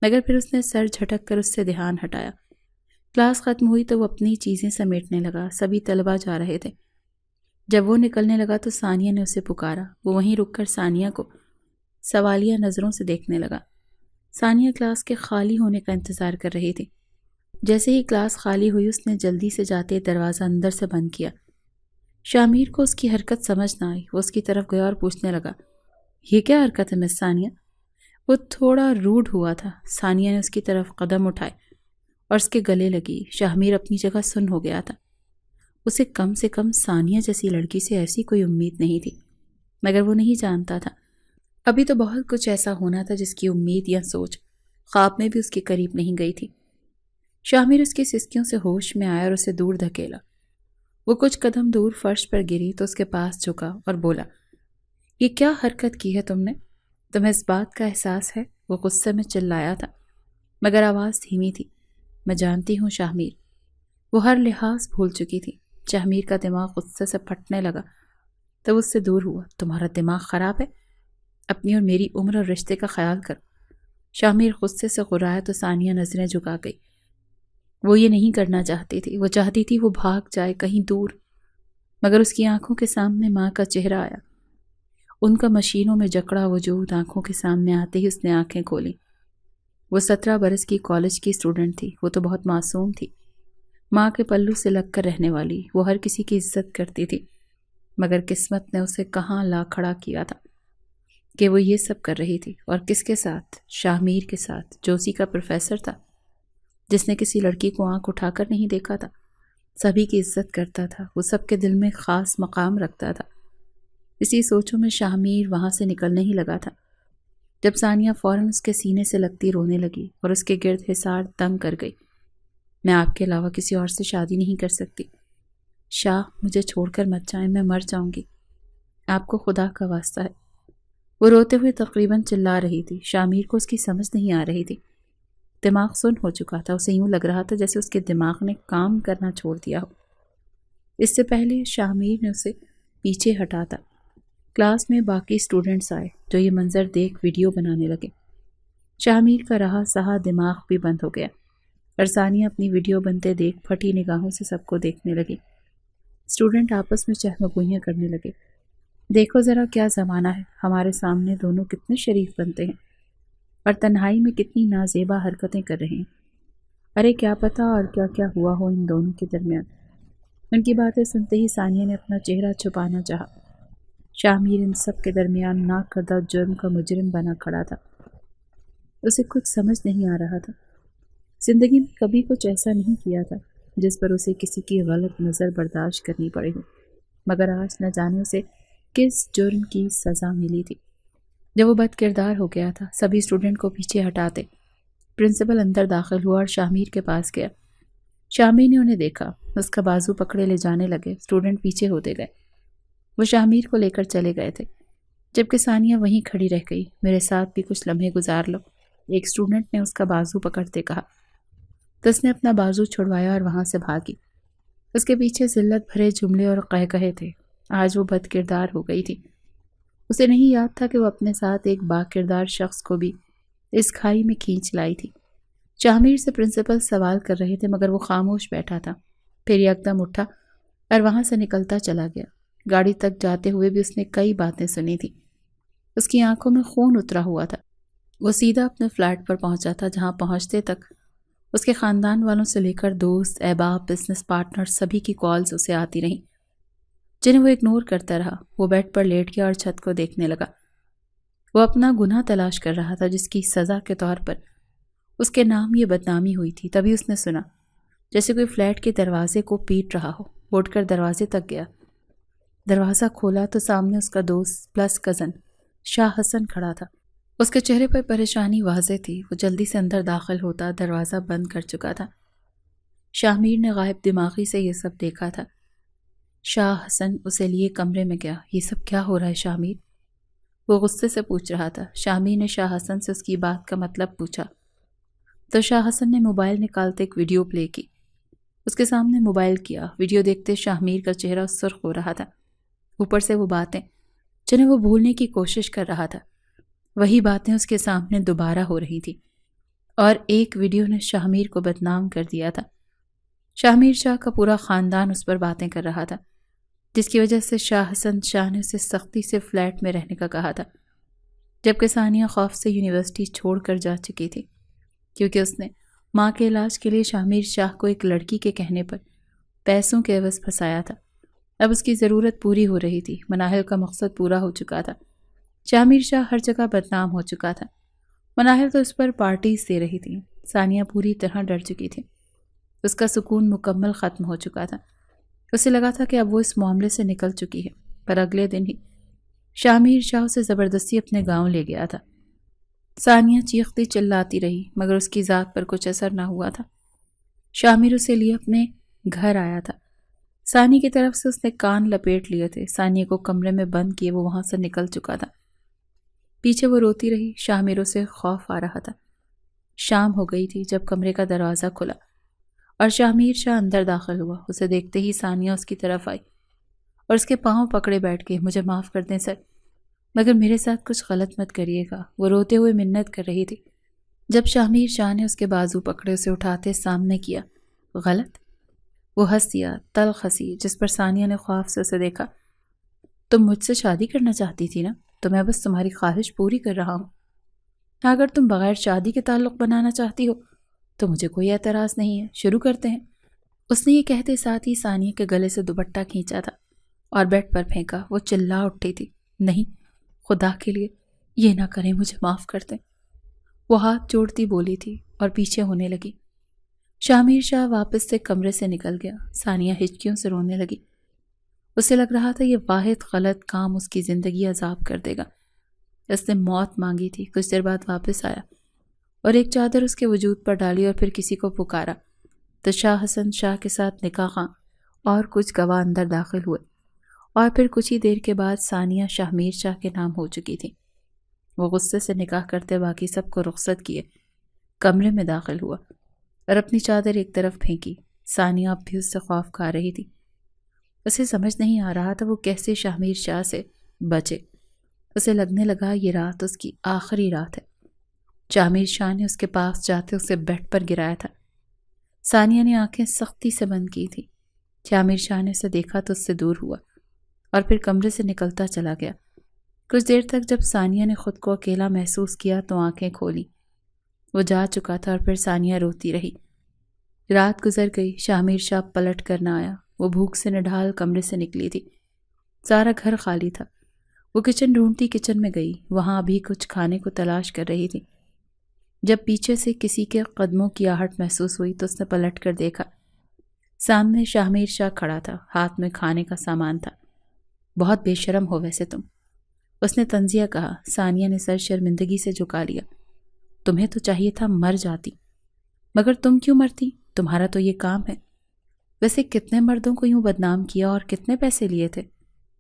مگر پھر اس نے سر جھٹک کر اس سے دھیان ہٹایا۔ کلاس ختم ہوئی تو وہ اپنی چیزیں سمیٹنے لگا۔ سبھی طلبہ جا رہے تھے۔ جب وہ نکلنے لگا تو ثانیہ نے اسے پکارا۔ وہ وہیں رک کر ثانیہ کو سوالیہ نظروں سے دیکھنے لگا۔ ثانیہ کلاس کے خالی ہونے کا انتظار کر رہی تھی۔ جیسے ہی کلاس خالی ہوئی اس نے جلدی سے جاتے دروازہ اندر سے بند کیا۔ شاہمیر کو اس کی حرکت سمجھ نہ آئی۔ وہ اس کی طرف گیا اور پوچھنے لگا یہ کیا حرکت ہے مس ثانیہ؟ وہ تھوڑا روڈ ہوا تھا۔ ثانیہ نے اس کی طرف قدم اٹھائے اور اس کے گلے لگی۔ شاہمیر اپنی جگہ سن ہو گیا تھا۔ اسے کم سے کم ثانیہ جیسی لڑکی سے ایسی کوئی امید نہیں تھی، مگر وہ نہیں جانتا تھا ابھی تو بہت کچھ ایسا ہونا تھا جس کی امید یا سوچ خواب میں بھی اس کے قریب نہیں گئی تھی۔ شاہمیر اس کی سسکیوں سے ہوش میں آیا اور اسے دور دھکیلا۔ وہ کچھ قدم دور فرش پر گری تو اس کے پاس جھکا اور بولا یہ کیا حرکت کی ہے تم نے؟ تمہیں اس بات کا احساس ہے؟ وہ غصے میں چلایا تھا، مگر آواز دھیمی تھی۔ میں جانتی ہوں شاہمیر۔ وہ ہر لحاظ بھول چکی تھی۔ شاہمیر کا دماغ غصے سے پھٹنے لگا۔ تو اس سے دور ہوا۔ تمہارا دماغ خراب ہے؟ اپنی اور میری عمر اور رشتے کا خیال کرو۔ شامیر غصے سے غرایا تو ثانیہ نظریں جھکا گئی۔ وہ یہ نہیں کرنا چاہتی تھی، وہ چاہتی تھی وہ بھاگ جائے کہیں دور، مگر اس کی آنکھوں کے سامنے ماں کا چہرہ آیا۔ ان کا مشینوں میں جکڑا وجود آنکھوں کے سامنے آتے ہی اس نے آنکھیں کھولیں۔ وہ 17 برس کی کالج کی اسٹوڈنٹ تھی، وہ تو بہت معصوم تھی، ماں کے پلو سے لگ کر رہنے والی، وہ ہر کسی کی عزت کرتی تھی، مگر قسمت نے اسے کہاں لا کھڑا کیا تھا کہ وہ یہ سب کر رہی تھی۔ اور کس کے ساتھ؟ شاہ میر کے ساتھ، جو اسی کا پروفیسر تھا، جس نے کسی لڑکی کو آنکھ اٹھا کر نہیں دیکھا تھا، سبھی کی عزت کرتا تھا، وہ سب کے دل میں خاص مقام رکھتا تھا۔ اسی سوچوں میں شاہ میر وہاں سے نکلنے ہی لگا تھا جب ثانیہ فوراً اس کے سینے سے لگتی رونے لگی اور اس کے گرد حصار تنگ کر گئی۔ میں آپ کے علاوہ کسی اور سے شادی نہیں کر سکتی شاہ، مجھے چھوڑ کر مت جائیں، میں مر جاؤں گی، آپ کو خدا کا واسطہ ہے۔ وہ روتے ہوئے تقریباً چلا رہی تھی۔ شاہ میر کو اس کی سمجھ نہیں آ رہی تھی، دماغ سن ہو چکا تھا، اسے یوں لگ رہا تھا جیسے اس کے دماغ نے کام کرنا چھوڑ دیا ہو۔ اس سے پہلے شاہ میر نے اسے پیچھے ہٹاتا کلاس میں باقی اسٹوڈنٹس آئے جو یہ منظر دیکھ ویڈیو بنانے لگے۔ شاہ میر کا رہا سہا دماغ بھی بند ہو گیا اور ثانیہ اپنی ویڈیو بنتے دیکھ پھٹی نگاہوں سے سب کو دیکھنے لگی۔ اسٹوڈنٹ آپس میں چہمگوئیاں کرنے لگے۔ دیکھو ذرا کیا زمانہ ہے، ہمارے سامنے دونوں کتنے شریف بنتے ہیں اور تنہائی میں کتنی نازیبا حرکتیں کر رہے ہیں۔ ارے کیا پتہ اور کیا کیا ہوا ہو ان دونوں کے درمیان۔ ان کی باتیں سنتے ہی ثانیہ نے اپنا چہرہ چھپانا چاہا۔ شاہ میر ان سب کے درمیان نہ کردہ جرم کا مجرم بنا کھڑا تھا۔ اسے کچھ سمجھ نہیں آ رہا تھا، زندگی میں کبھی کچھ ایسا نہیں کیا تھا جس پر اسے کسی کی غلط نظر برداشت کرنی پڑے ہو، مگر آج نہ جانے اسے کس جرم کی سزا ملی تھی۔ جب وہ بد کردار ہو گیا تھا، سبھی اسٹوڈنٹ کو پیچھے ہٹاتے پرنسپل اندر داخل ہوا اور شاہ میر کے پاس گیا۔ شاہ میر نے انہیں دیکھا، اس کا بازو پکڑے لے جانے لگے۔ اسٹوڈنٹ پیچھے ہوتے گئے، وہ شاہ میر کو لے کر چلے گئے تھے، جبکہ ثانیہ وہیں کھڑی رہ گئی۔ میرے ساتھ بھی کچھ لمحے گزار لو، ایک اسٹوڈنٹ نے اس کا بازو پکڑتے کہا تو اس نے اپنا بازو چھڑوایا اور وہاں سے بھاگی۔ اس کے پیچھے ذلت بھرے جملے اور قہقہے تھے۔ آج وہ بد کردار ہو گئی تھی، اسے نہیں یاد تھا کہ وہ اپنے ساتھ ایک با کردار شخص کو بھی اس کھائی میں کھینچ لائی تھی۔ شاہ میر سے پرنسپل سوال کر رہے تھے مگر وہ خاموش بیٹھا تھا، پھر یکدم اٹھا اور وہاں سے نکلتا چلا گیا۔ گاڑی تک جاتے ہوئے بھی اس نے کئی باتیں سنی تھی، اس کی آنکھوں میں خون اترا ہوا تھا۔ وہ سیدھا اپنے فلیٹ پر پہنچا تھا، جہاں پہنچتے تک اس کے خاندان والوں سے لے کر دوست، احباب، بزنس پارٹنر سبھی کی کالز اسے آتی رہیں، جنہیں وہ اگنور کرتا رہا۔ وہ بیڈ پر لیٹ گیا اور چھت کو دیکھنے لگا۔ وہ اپنا گناہ تلاش کر رہا تھا جس کی سزا کے طور پر اس کے نام یہ بدنامی ہوئی تھی۔ تبھی اس نے سنا جیسے کوئی فلیٹ کے دروازے کو پیٹ رہا ہو۔ وہ اٹھ کر دروازے تک گیا، دروازہ کھولا تو سامنے اس کا دوست پلس کزن شاہ حسن کھڑا تھا۔ اس کے چہرے پر پریشانی واضح تھی، وہ جلدی سے اندر داخل ہوتا، دروازہ بند کر چکا تھا۔ شاہ میر نے غائب دماغی سے یہ سب دیکھا تھا۔ شاہ حسن اسے لیے کمرے میں گیا۔ یہ سب کیا ہو رہا ہے شاہ میر؟ وہ غصے سے پوچھ رہا تھا۔ شاہ میر نے شاہ حسن سے اس کی بات کا مطلب پوچھا تو شاہ حسن نے موبائل نکالتے ایک ویڈیو پلے کی، اس کے سامنے موبائل کیا۔ ویڈیو دیکھتے شاہ میر کا چہرہ سرخ ہو رہا تھا، اوپر سے وہ باتیں جنہیں وہ بھولنے کی کوشش کر رہا تھا، وہی باتیں اس کے سامنے دوبارہ ہو رہی تھی، اور ایک ویڈیو نے شاہ میر کو بدنام کر دیا تھا۔ شاہ میر شاہ کا پورا خاندان اس پر باتیں کر رہا تھا، جس کی وجہ سے شاہ حسن شاہ نے اسے سختی سے فلیٹ میں رہنے کا کہا تھا، جبکہ ثانیہ خوف سے یونیورسٹی چھوڑ کر جا چکی تھی، کیونکہ اس نے ماں کے علاج کے لیے شاہ میر شاہ کو ایک لڑکی کے کہنے پر پیسوں کے عوض پھنسایا تھا۔ اب اس کی ضرورت پوری ہو رہی تھی، مناہل کا مقصد پورا ہو چکا تھا۔ شاہ میر شاہ ہر جگہ بدنام ہو چکا تھا، مناہل تو اس پر پارٹیز دے رہی تھی۔ ثانیہ پوری طرح ڈر چکی تھی، اس کا سکون مکمل ختم ہو چکا تھا۔ اسے لگا تھا کہ اب وہ اس معاملے سے نکل چکی ہے، پر اگلے دن ہی شاہ میر شاہ اسے زبردستی اپنے گاؤں لے گیا تھا۔ ثانیہ چیختی چلاتی رہی مگر اس کی ذات پر کچھ اثر نہ ہوا تھا۔ شاہ میر اسے لیے اپنے گھر آیا تھا، ثانی کی طرف سے اس نے کان لپیٹ لیے تھے۔ ثانیہ کو کمرے میں بند کیے وہ وہاں سے نکل چکا تھا، پیچھے وہ روتی رہی۔ شاہ میر سے خوف آ رہا تھا۔ شام ہو گئی تھی جب کمرے کا دروازہ کھلا اور شاہ میر شاہ اندر داخل ہوا۔ اسے دیکھتے ہی ثانیہ اس کی طرف آئی اور اس کے پاؤں پکڑے بیٹھ کے، مجھے معاف کر دیں سر، مگر میرے ساتھ کچھ غلط مت کریے گا۔ وہ روتے ہوئے منت کر رہی تھی۔ جب شامیر شاہ نے اس کے بازو پکڑے، اسے اٹھاتے سامنے کیا۔ غلط؟ وہ ہنس دیا، تلخ ہنسی جس پر ثانیہ نے خوف سے اسے دیکھا۔ تم مجھ سے شادی کرنا چاہتی تھی نا، تو میں بس تمہاری خواہش پوری کر رہا ہوں۔ اگر تم بغیر شادی کے تعلق بنانا چاہتی ہو تو مجھے کوئی اعتراض نہیں ہے، شروع کرتے ہیں۔ اس نے یہ کہتے ساتھ ہی ثانیہ کے گلے سے دوپٹہ کھینچا تھا اور بیڈ پر پھینکا۔ وہ چلا اٹھی تھی۔ نہیں، خدا کے لیے یہ نہ کریں، مجھے معاف کر دیں۔ وہ ہاتھ جوڑتی بولی تھی اور پیچھے ہونے لگی۔ شامیر شاہ واپس سے کمرے سے نکل گیا۔ ثانیہ ہچکیوں سے رونے لگی۔ اسے لگ رہا تھا یہ واحد غلط کام اس کی زندگی عذاب کر دے گا۔ اس نے موت مانگی تھی۔ کچھ دیر بعد واپس آیا اور ایک چادر اس کے وجود پر ڈالی اور پھر کسی کو پکارا تو شاہ حسن شاہ کے ساتھ نکاح خاں اور کچھ گواہ اندر داخل ہوئے، اور پھر کچھ ہی دیر کے بعد ثانیہ شاہمیر شاہ کے نام ہو چکی تھی۔ وہ غصے سے نکاح کرتے باقی سب کو رخصت کیے، کمرے میں داخل ہوا اور اپنی چادر ایک طرف پھینکی۔ ثانیہ اب بھی اس سے خوف کھا رہی تھی۔ اسے سمجھ نہیں آ رہا تھا وہ کیسے شاہمیر شاہ سے بچے۔ اسے لگنے لگا یہ رات اس کی آخری رات ہے۔ شاہمیر شاہ نے اس کے پاس جاتے اسے بیڈ پر گرایا تھا۔ ثانیہ نے آنکھیں سختی سے بند کی تھی۔ شاہمیر شاہ نے اسے دیکھا تو اس سے دور ہوا اور پھر کمرے سے نکلتا چلا گیا۔ کچھ دیر تک جب ثانیہ نے خود کو اکیلا محسوس کیا تو آنکھیں کھولی۔ وہ جا چکا تھا اور پھر ثانیہ روتی رہی۔ رات گزر گئی۔ شاہمیر شاہ پلٹ کر نہ آیا۔ وہ بھوک سے نڈھال کمرے سے نکلی تھی۔ سارا گھر خالی تھا۔ وہ کچن ڈھونڈتی کچن میں گئی، وہاں بھی کچھ کھانے کو تلاش کر رہی تھی۔ جب پیچھے سے کسی کے قدموں کی آہٹ محسوس ہوئی تو اس نے پلٹ کر دیکھا۔ سامنے شاہمیر شاہ کھڑا تھا، ہاتھ میں کھانے کا سامان تھا۔ بہت بے شرم ہو ویسے تم، اس نے طنزیہ کہا۔ ثانیہ نے سر شرمندگی سے جھکا لیا۔ تمہیں تو چاہیے تھا مر جاتی، مگر تم کیوں مرتی؟ تمہارا تو یہ کام ہے۔ ویسے کتنے مردوں کو یوں بدنام کیا اور کتنے پیسے لیے تھے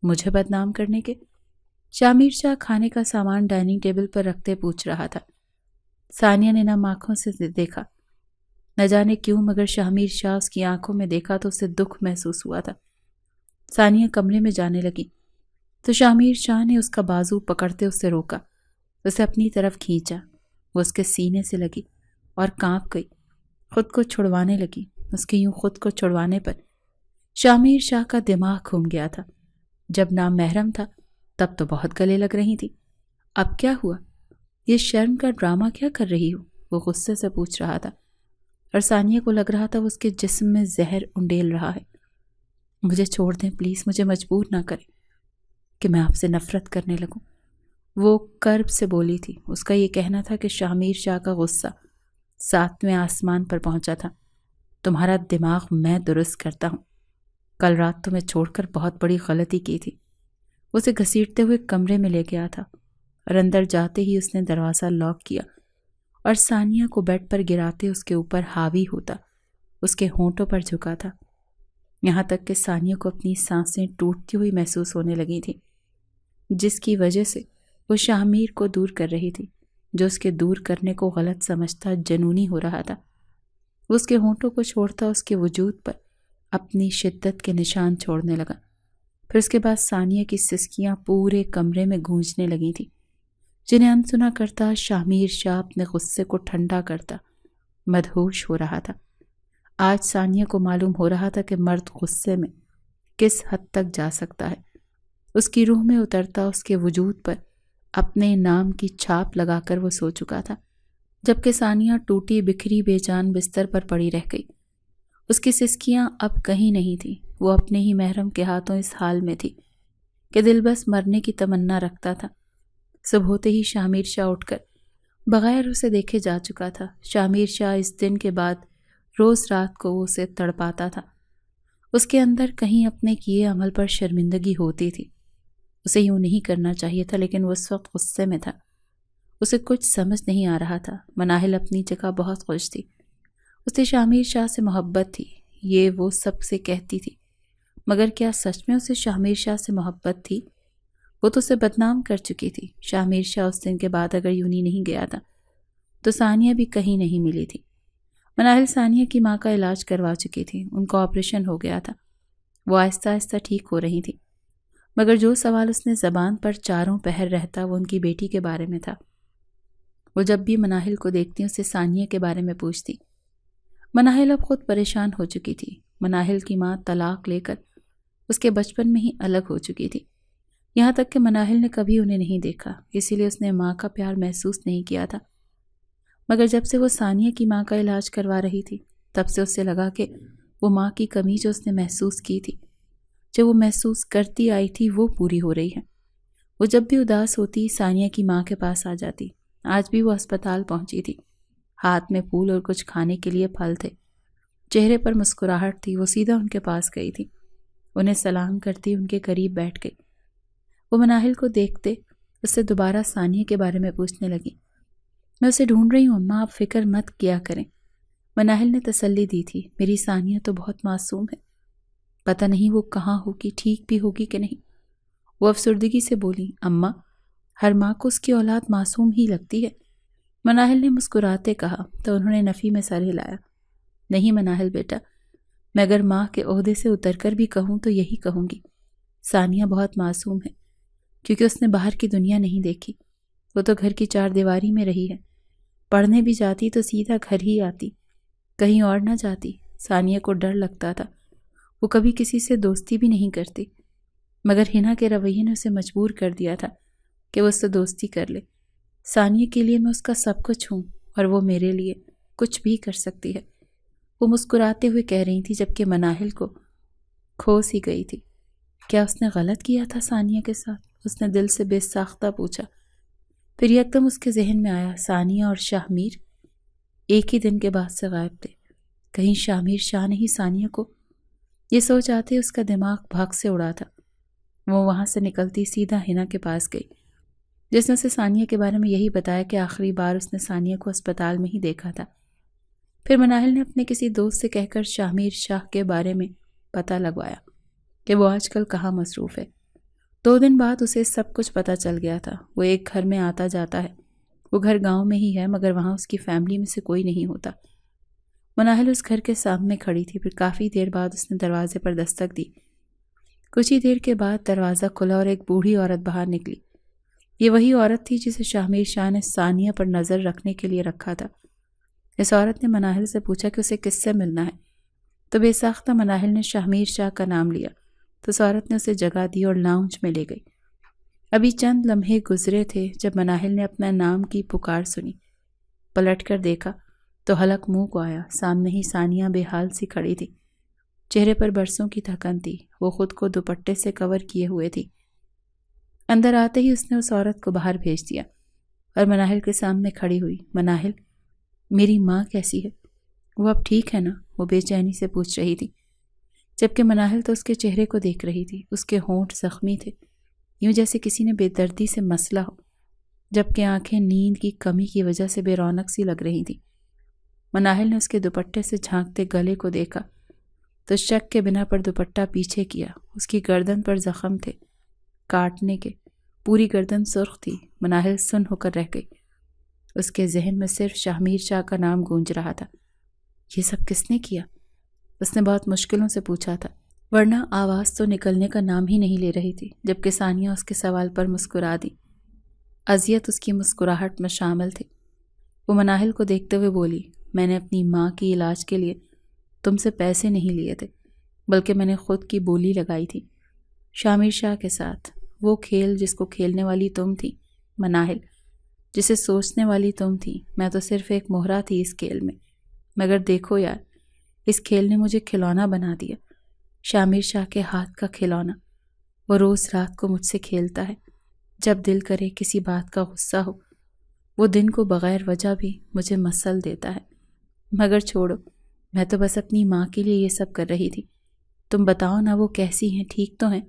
مجھے بدنام کرنے کے؟ شاہمیر شاہ کھانے کا سامان ڈائننگ ٹیبل پر رکھتے پوچھ رہا تھا۔ ثانیہ نے نم آنکھوں سے دیکھا۔ نہ جانے کیوں مگر شاہمیر شاہ اس کی آنکھوں میں دیکھا تو اسے دکھ محسوس ہوا تھا۔ ثانیہ کمرے میں جانے لگی تو شاہمیر شاہ نے اس کا بازو پکڑتے اسے روکا، اسے اپنی طرف کھینچا۔ وہ اس کے سینے سے لگی اور کانپ گئی، خود کو چھڑوانے لگی۔ اس کے یوں خود کو چھڑوانے پر شاہمیر شاہ کا دماغ گھوم گیا تھا۔ جب نام محرم تھا تب تو بہت گلے لگ رہی تھی، اب کیا ہوا؟ یہ شرم کا ڈرامہ کیا کر رہی ہو؟ وہ غصے سے پوچھ رہا تھا اور ثانیہ کو لگ رہا تھا وہ اس کے جسم میں زہر انڈیل رہا ہے۔ مجھے چھوڑ دیں پلیز، مجھے مجبور نہ کریں کہ میں آپ سے نفرت کرنے لگوں، وہ کرب سے بولی تھی۔ اس کا یہ کہنا تھا کہ شاہمیر شاہ کا غصہ 7ویں آسمان پر پہنچا تھا۔ تمہارا دماغ میں درست کرتا ہوں، کل رات تمہیں چھوڑ کر بہت بڑی غلطی کی تھی۔ اسے گھسیٹتے ہوئے کمرے میں لے گیا تھا اور اندر جاتے ہی اس نے دروازہ لاک کیا اور ثانیہ کو بیڈ پر گراتے اس کے اوپر حاوی ہوتا، اس کے ہونٹوں پر جھکا تھا، یہاں تک کہ ثانیہ کو اپنی سانسیں ٹوٹتی ہوئی محسوس ہونے لگی تھی، جس کی وجہ سے وہ شاہمیر کو دور کر رہی تھی، جو اس کے دور کرنے کو غلط سمجھتا جنونی ہو رہا تھا۔ وہ اس کے ہونٹوں کو چھوڑتا اس کے وجود پر اپنی شدت کے نشان چھوڑنے لگا۔ پھر اس کے بعد ثانیہ کی سسکیاں پورے کمرے میں گونجنے لگی تھیں، جنہیں انسنا کرتا شاہمیر شاہ اپنے غصے کو ٹھنڈا کرتا مدہوش ہو رہا تھا۔ آج ثانیہ کو معلوم ہو رہا تھا کہ مرد غصے میں کس حد تک جا سکتا ہے۔ اس کی روح میں اترتا اس کے وجود پر اپنے نام کی چھاپ لگا کر وہ سو چکا تھا، جبکہ ثانیہ ٹوٹی بکھری بے جان بستر پر پڑی رہ گئی۔ اس کی سسکیاں اب کہیں نہیں تھی، وہ اپنے ہی محرم کے ہاتھوں اس حال میں تھی کہ دل بس مرنے کی تمنا رکھتا تھا۔ صبح ہوتے ہی شاہمیر شاہ اٹھ کر بغیر اسے دیکھے جا چکا تھا۔ شاہمیر شاہ اس دن کے بعد روز رات کو وہ اسے تڑپاتا تھا۔ اس کے اندر کہیں اپنے کیے عمل پر شرمندگی ہوتی تھی۔ اسے یوں نہیں کرنا چاہیے تھا، لیکن وہ اس وقت غصے میں تھا، اسے کچھ سمجھ نہیں آ رہا تھا۔ مناہل اپنی جگہ بہت خوش تھی، اسے شاہمیر شاہ سے محبت تھی، یہ وہ سب سے کہتی تھی، مگر کیا سچ میں اسے شاہمیر شاہ سے محبت تھی؟ وہ تو اسے بدنام کر چکی تھی۔ شاہمیر شاہ اس دن کے بعد اگر یونی نہیں گیا تھا تو ثانیہ بھی کہیں نہیں ملی تھی۔ مناہل ثانیہ کی ماں کا علاج کروا چکی تھی، ان کا آپریشن ہو گیا تھا، وہ آہستہ آہستہ ٹھیک ہو رہی تھی۔ مگر جو سوال اس نے زبان پر چاروں پہر رہتا وہ ان کی بیٹی کے بارے میں تھا۔ وہ جب بھی مناہل کو دیکھتی اسے ثانیہ کے بارے میں پوچھتی۔ مناہل اب خود پریشان ہو چکی تھی۔ مناہل کی ماں طلاق لے کر اس کے بچپن میں ہی الگ ہو چکی تھی، یہاں تک کہ مناہل نے کبھی انہیں نہیں دیکھا، اسی لیے اس نے ماں کا پیار محسوس نہیں کیا تھا۔ مگر جب سے وہ ثانیہ کی ماں کا علاج کروا رہی تھی تب سے اسے لگا کہ وہ ماں کی کمی جو اس نے محسوس کی تھی، جو وہ محسوس کرتی آئی تھی، وہ پوری ہو رہی ہے۔ وہ جب بھی اداس ہوتی ثانیہ کی ماں کے پاس آ جاتی۔ آج بھی وہ اسپتال پہنچی تھی، ہاتھ میں پھول اور کچھ کھانے کے لیے پھل تھے، چہرے پر مسکراہٹ تھی۔ وہ سیدھا ان کے پاس گئی تھی، انہیں سلام کرتی ان کے قریب بیٹھ گئی۔ وہ مناہل کو دیکھتے اس سے دوبارہ ثانیہ کے بارے میں پوچھنے لگی۔ میں اسے ڈھونڈ رہی ہوں اماں، آپ فکر مت کیا کریں، مناہل نے تسلی دی تھی۔ میری ثانیہ تو بہت معصوم ہے، پتہ نہیں وہ کہاں ہوگی، ٹھیک بھی ہوگی کہ نہیں۔ وہ افسردگی سے بولی۔ اماں، ہر ماں کو اس کی اولاد معصوم ہی لگتی ہے، مناہل نے مسکراتے کہا تو انہوں نے نفی میں سر ہلایا۔ نہیں مناہل بیٹا، میں اگر ماں کے عہدے سے اتر کر بھی کہوں تو یہی کہوں گی، ثانیہ بہت معصوم ہے، کیونکہ اس نے باہر کی دنیا نہیں دیکھی۔ وہ تو گھر کی چار دیواری میں رہی ہے، پڑھنے بھی جاتی تو سیدھا گھر ہی آتی، کہیں اور نہ جاتی۔ ثانیہ کو ڈر لگتا تھا، وہ کبھی کسی سے دوستی بھی نہیں کرتی، مگر ہنا کے رویے نے اسے مجبور کر دیا تھا کہ وہ اس سے دوستی کر لے۔ ثانیہ کے لیے میں اس کا سب کچھ ہوں اور وہ میرے لیے کچھ بھی کر سکتی ہے، وہ مسکراتے ہوئے کہہ رہی تھی، جبکہ مناہل کو کھو سی گئی تھی۔ کیا اس نے غلط کیا تھا ثانیہ کے ساتھ؟ اس نے دل سے بے ساختہ پوچھا۔ پھر یکدم اس کے ذہن میں آیا، ثانیہ اور شاہ میر ایک ہی دن کے بعد سے غائب تھے، کہیں شاہ میر شاہ نہیں ثانیہ کو؟ یہ سوچ آتے اس کا دماغ بھاگ سے اڑا تھا۔ وہ وہاں سے نکلتی سیدھا ہنا کے پاس گئی، جس نے اسے ثانیہ کے بارے میں یہی بتایا کہ آخری بار اس نے ثانیہ کو اسپتال میں ہی دیکھا تھا۔ پھر مناہل نے اپنے کسی دوست سے کہہ کر شاہ میر شاہ کے بارے میں پتہ لگوایا کہ وہ آج کل کہاں مصروف ہے۔ 2 دن بعد اسے سب کچھ پتہ چل گیا تھا۔ وہ ایک گھر میں آتا جاتا ہے، وہ گھر گاؤں میں ہی ہے، مگر وہاں اس کی فیملی میں سے کوئی نہیں ہوتا۔ مناہل اس گھر کے سامنے کھڑی تھی، پھر کافی دیر بعد اس نے دروازے پر دستک دی۔ کچھ ہی دیر کے بعد دروازہ کھلا اور ایک بوڑھی عورت باہر نکلی۔ یہ وہی عورت تھی جسے شاہ میر شاہ نے ثانیہ پر نظر رکھنے کے لیے رکھا تھا۔ اس عورت نے مناہل سے پوچھا کہ اسے کس سے ملنا ہے، تو بے ساختہ مناہل نے شاہ میر شاہ کا نام لیا تو اس عورت نے اسے جگہ دی اور لاؤنج میں لے گئی۔ ابھی چند لمحے گزرے تھے جب مناہل نے اپنا نام کی پکار سنی، پلٹ کر دیکھا تو حلق منہ کو آیا، سامنے ہی ثانیہ بے حال سی کھڑی تھی، چہرے پر برسوں کی تھکن تھی، وہ خود کو دوپٹے سے کور کیے ہوئے تھی۔ اندر آتے ہی اس نے اس عورت کو باہر بھیج دیا اور مناہل کے سامنے کھڑی ہوئی۔ مناہل، میری ماں کیسی ہے؟ وہ اب ٹھیک ہے نا؟ وہ بے چینی سے پوچھ رہی تھی، جبکہ مناہل تو اس کے چہرے کو دیکھ رہی تھی۔ اس کے ہونٹ زخمی تھے، یوں جیسے کسی نے بے دردی سے مسلا ہو، جبکہ آنکھیں نیند کی کمی کی وجہ سے بے رونق سی لگ رہی تھیں۔ مناہل نے اس کے دوپٹے سے جھانکتے گلے کو دیکھا تو شک کے بنا پر دوپٹہ پیچھے کیا۔ اس کی گردن پر زخم تھے، کاٹنے کے، پوری گردن سرخ تھی۔ مناہل سن ہو کر رہ گئی، اس کے ذہن میں صرف شاہ میر شاہ کا نام گونج رہا تھا۔ یہ سب کس نے کیا؟ اس نے بہت مشکلوں سے پوچھا تھا، ورنہ آواز تو نکلنے کا نام ہی نہیں لے رہی تھی، جبکہ ثانیہ اس کے سوال پر مسکرا دی۔ اذیت اس کی مسکراہٹ میں شامل تھی۔ وہ مناہل کو دیکھتے ہوئے بولی، میں نے اپنی ماں کی علاج کے لیے تم سے پیسے نہیں لیے تھے، بلکہ میں نے خود کی بولی لگائی تھی شاہ میر شاہ کے ساتھ۔ وہ کھیل جس کو کھیلنے والی تم تھی مناہل، جسے سوچنے والی تم تھی، میں تو صرف ایک مہرا تھی اس کھیل میں۔ مگر دیکھو یار، اس کھیل نے مجھے کھلونا بنا دیا، شاہ میر شاہ کے ہاتھ کا کھلونا۔ وہ روز رات کو مجھ سے کھیلتا ہے، جب دل کرے کسی بات کا غصہ ہو، وہ دن کو بغیر وجہ بھی مجھے مسل دیتا ہے۔ مگر چھوڑو، میں تو بس اپنی ماں کے لیے یہ سب کر رہی تھی۔ تم بتاؤ نا، وہ کیسی ہیں، ٹھیک تو ہیں؟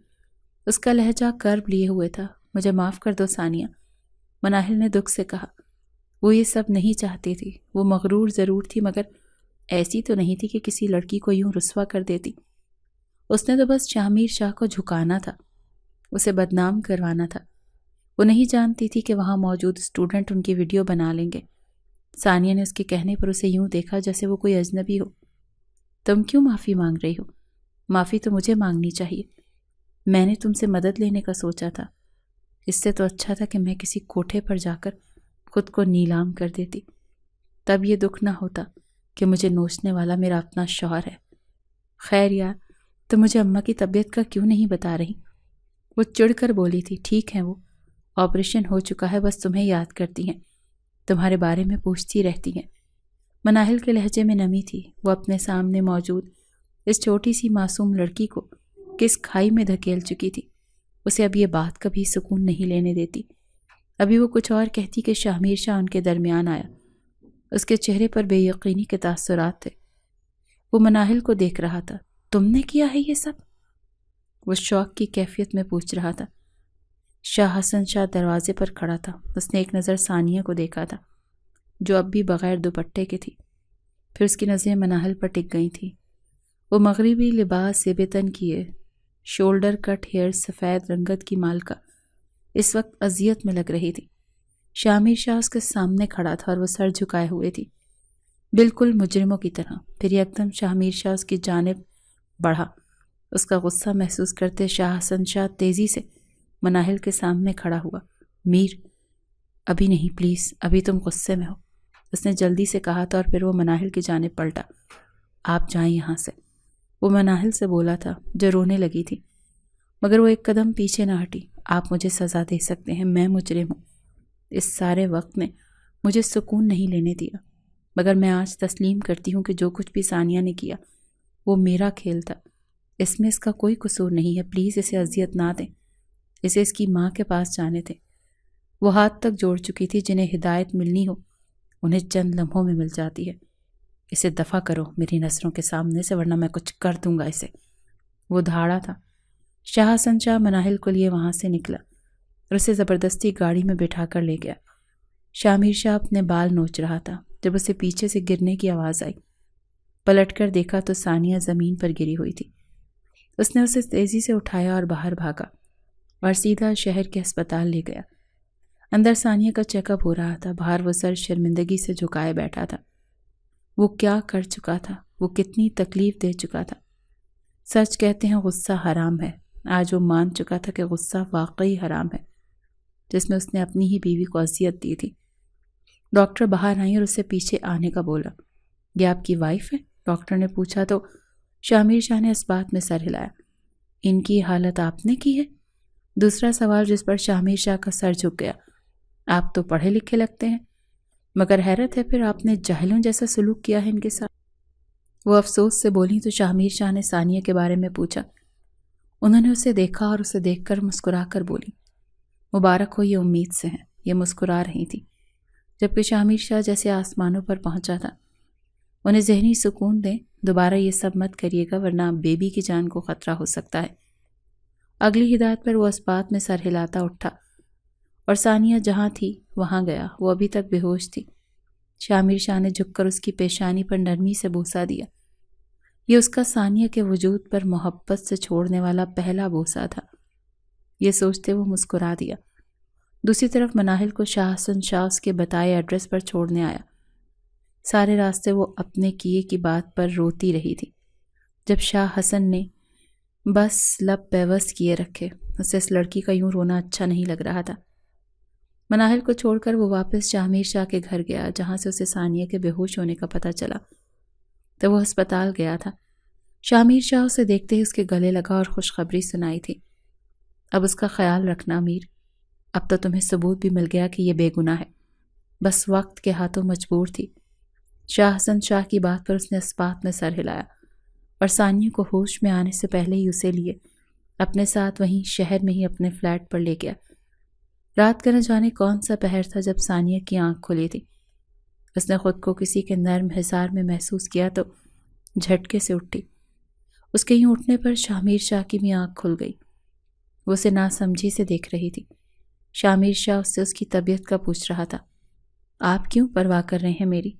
اس کا لہجہ کرب لیے ہوئے تھا۔ مجھے معاف کر دو ثانیہ، مناہل نے دکھ سے کہا۔ وہ یہ سب نہیں چاہتی تھی، وہ مغرور ضرور تھی، مگر ایسی تو نہیں تھی کہ کسی لڑکی کو یوں رسوا کر دیتی۔ اس نے تو بس شاہ میر شاہ کو جھکانا تھا، اسے بدنام کروانا تھا۔ وہ نہیں جانتی تھی کہ وہاں موجود اسٹوڈنٹ ان کی ویڈیو بنا لیں گے۔ ثانیہ نے اس کے کہنے پر اسے یوں دیکھا جیسے وہ کوئی اجنبی ہو۔ تم کیوں معافی مانگ رہی ہو؟ معافی تو مجھے مانگنی چاہیے، میں نے تم سے مدد لینے کا سوچا تھا، اس سے تو اچھا تھا کہ میں کسی کوٹھے پر جا کر خود کو نیلام کر دیتی، تب یہ دکھ نہ ہوتا کہ مجھے نوچنے والا میرا اپنا شوہر ہے۔ خیر یار، تو مجھے اماں کی طبیعت کا کیوں نہیں بتا رہی؟ وہ چڑھ کر بولی تھی، ٹھیک ہے، وہ آپریشن ہو چکا ہے، بس تمہیں یاد کرتی ہیں، تمہارے بارے میں پوچھتی رہتی ہیں۔ مناہل کے لہجے میں نمی تھی۔ وہ اپنے سامنے موجود اس چھوٹی سی معصوم لڑکی کو کس کھائی میں دھکیل چکی تھی۔ اسے اب یہ بات کبھی سکون نہیں لینے دیتی۔ ابھی وہ کچھ اور کہتی کہ شاہ ان کے درمیان آیا۔ اس کے چہرے پر بے یقینی کے تاثرات تھے۔ وہ مناہل کو دیکھ رہا تھا۔ تم نے کیا ہے یہ سب؟ وہ شوق کی کیفیت میں پوچھ رہا تھا۔ شاہ حسن شاہ دروازے پر کھڑا تھا۔ اس نے ایک نظر ثانیہ کو دیکھا تھا، جو اب بھی بغیر دوپٹے کے تھی۔ پھر اس کی نظریں مناہل پر ٹک گئی تھیں۔ وہ مغربی لباس زیب تن کیے، شولڈر کٹ ہیئر، سفید رنگت کی مالکہ اس وقت اذیت میں لگ رہی تھی۔ شاہ اس کے سامنے کھڑا تھا اور وہ سر جھکائے ہوئے تھی، بالکل مجرموں کی طرح۔ پھر یکدم شاہ اس کی جانب بڑھا۔ اس کا غصہ محسوس کرتے شاہ حسن شاہ تیزی سے مناہل کے سامنے کھڑا ہوا۔ میر، ابھی نہیں پلیز، ابھی تم غصے میں ہو، اس نے جلدی سے کہا تھا، اور پھر وہ مناہل کی جانب پلٹا۔ آپ جائیں یہاں سے، وہ مناہل سے بولا تھا، جو رونے لگی تھی، مگر وہ ایک قدم پیچھے نہ ہٹی۔ آپ مجھے سزا دے سکتے ہیں، میں مجرم ہوں، اس سارے وقت نے مجھے سکون نہیں لینے دیا، مگر میں آج تسلیم کرتی ہوں کہ جو کچھ بھی ثانیہ نے کیا وہ میرا کھیل تھا، اس میں اس کا کوئی قصور نہیں ہے، پلیز اسے اذیت نہ دیں، اسے اس کی ماں کے پاس جانے دیں۔ وہ ہاتھ تک جوڑ چکی تھی، جنہیں ہدایت ملنی ہو انہیں چند لمحوں میں مل جاتی ہے۔ اسے دفع کرو میری نظروں کے سامنے سے، ورنہ میں کچھ کر دوں گا اسے۔ وہ دھاڑا تھا۔ شاہ حسن شاہ مناہل کو لیے وہاں سے نکلا اور اسے زبردستی گاڑی میں بٹھا کر لے گیا۔ شاہ اپنے بال نوچ رہا تھا جب اسے پیچھے سے گرنے کی آواز آئی۔ پلٹ کر دیکھا تو ثانیہ زمین پر گری ہوئی تھی۔ اس نے اسے تیزی سے اٹھایا اور باہر بھاگا اور سیدھا شہر کے ہسپتال لے گیا۔ اندر ثانیہ کا چیک اپ ہو رہا تھا، باہر وہ سر شرمندگی سے جھکائے بیٹھا تھا۔ وہ کیا کر چکا تھا، وہ کتنی تکلیف دے چکا تھا۔ سچ کہتے ہیں غصہ حرام ہے۔ آج وہ مان چکا تھا کہ غصہ واقعی حرام ہے، جس میں اس نے اپنی ہی بیوی کو اذیت دی تھی۔ ڈاکٹر باہر آئی اور اسے پیچھے آنے کا بولا۔ یہ آپ کی وائف ہے؟ ڈاکٹر نے پوچھا تو شاہ نے اس بات میں سر ہلایا۔ ان کی حالت آپ نے کی ہے؟ دوسرا سوال جس پر شاہ کا سر جھک گیا۔ آپ تو پڑھے لکھے لگتے ہیں، مگر حیرت ہے پھر آپ نے جاہلوں جیسا سلوک کیا ہے ان کے ساتھ۔ وہ افسوس سے بولی تو شاہ نے ثانیہ کے بارے میں پوچھا۔ انہوں نے اسے دیکھا اور اسے دیکھ کر مسکرا کر بولی، مبارک ہو، یہ امید سے ہیں۔ یہ مسکرا رہی تھی، جبکہ شاہ جیسے آسمانوں پر پہنچا تھا۔ انہیں ذہنی سکون دیں، دوبارہ یہ سب مت کریے گا ورنہ بیبی کی جان کو خطرہ ہو سکتا ہے۔ اگلی ہدایت پر وہ اس بات میں سر ہلاتا اٹھا اور ثانیہ جہاں تھی وہاں گیا۔ وہ ابھی تک بے ہوش تھی۔ شاہ نے جھک کر اس کی پیشانی پر نرمی سے بوسہ دیا۔ یہ اس کا ثانیہ کے وجود پر محبت سے چھوڑنے والا پہلا بوسہ تھا۔ یہ سوچتے وہ مسکرا دیا۔ دوسری طرف مناہل کو شاہ حسن شاہ اس کے بتائے ایڈریس پر چھوڑنے آیا۔ سارے راستے وہ اپنے کیے کی بات پر روتی رہی تھی۔ جب شاہ حسن نے بس لب بیوس کیے رکھے، اسے اس لڑکی کا یوں رونا اچھا نہیں لگ رہا تھا۔ مناہل کو چھوڑ کر وہ واپس شاہ کے گھر گیا، جہاں سے اسے ثانیہ کے بے ہوش ہونے کا پتہ چلا تو وہ ہسپتال گیا تھا۔ شاہ اسے دیکھتے ہی اس کے گلے لگا اور خوشخبری سنائی تھی۔ اب اس کا خیال رکھنا امیر، اب تو تمہیں ثبوت بھی مل گیا کہ یہ بے گناہ ہے، بس وقت کے ہاتھوں مجبور تھی۔ شاہ حسن شاہ کی بات پر اس نے اس بات میں سر ہلایا اور ثانیہ کو ہوش میں آنے سے پہلے ہی اسے لیے اپنے ساتھ وہیں شہر میں ہی اپنے فلیٹ پر لے گیا۔ رات کا نہ جانے کون سا پہر تھا جب ثانیہ کی آنکھ کھلی تھی۔ اس نے خود کو کسی کے نرم حصار میں محسوس کیا تو جھٹکے سے اٹھی۔ اس کے یوں اٹھنے پر شاہ کی بھی آنکھ کھل گئی۔ وہ اسے ناسمجھی سے دیکھ رہی تھی۔ شاہ اس سے اس کی طبیعت کا پوچھ رہا تھا۔ آپ کیوں پرواہ کر رہے ہیں میری؟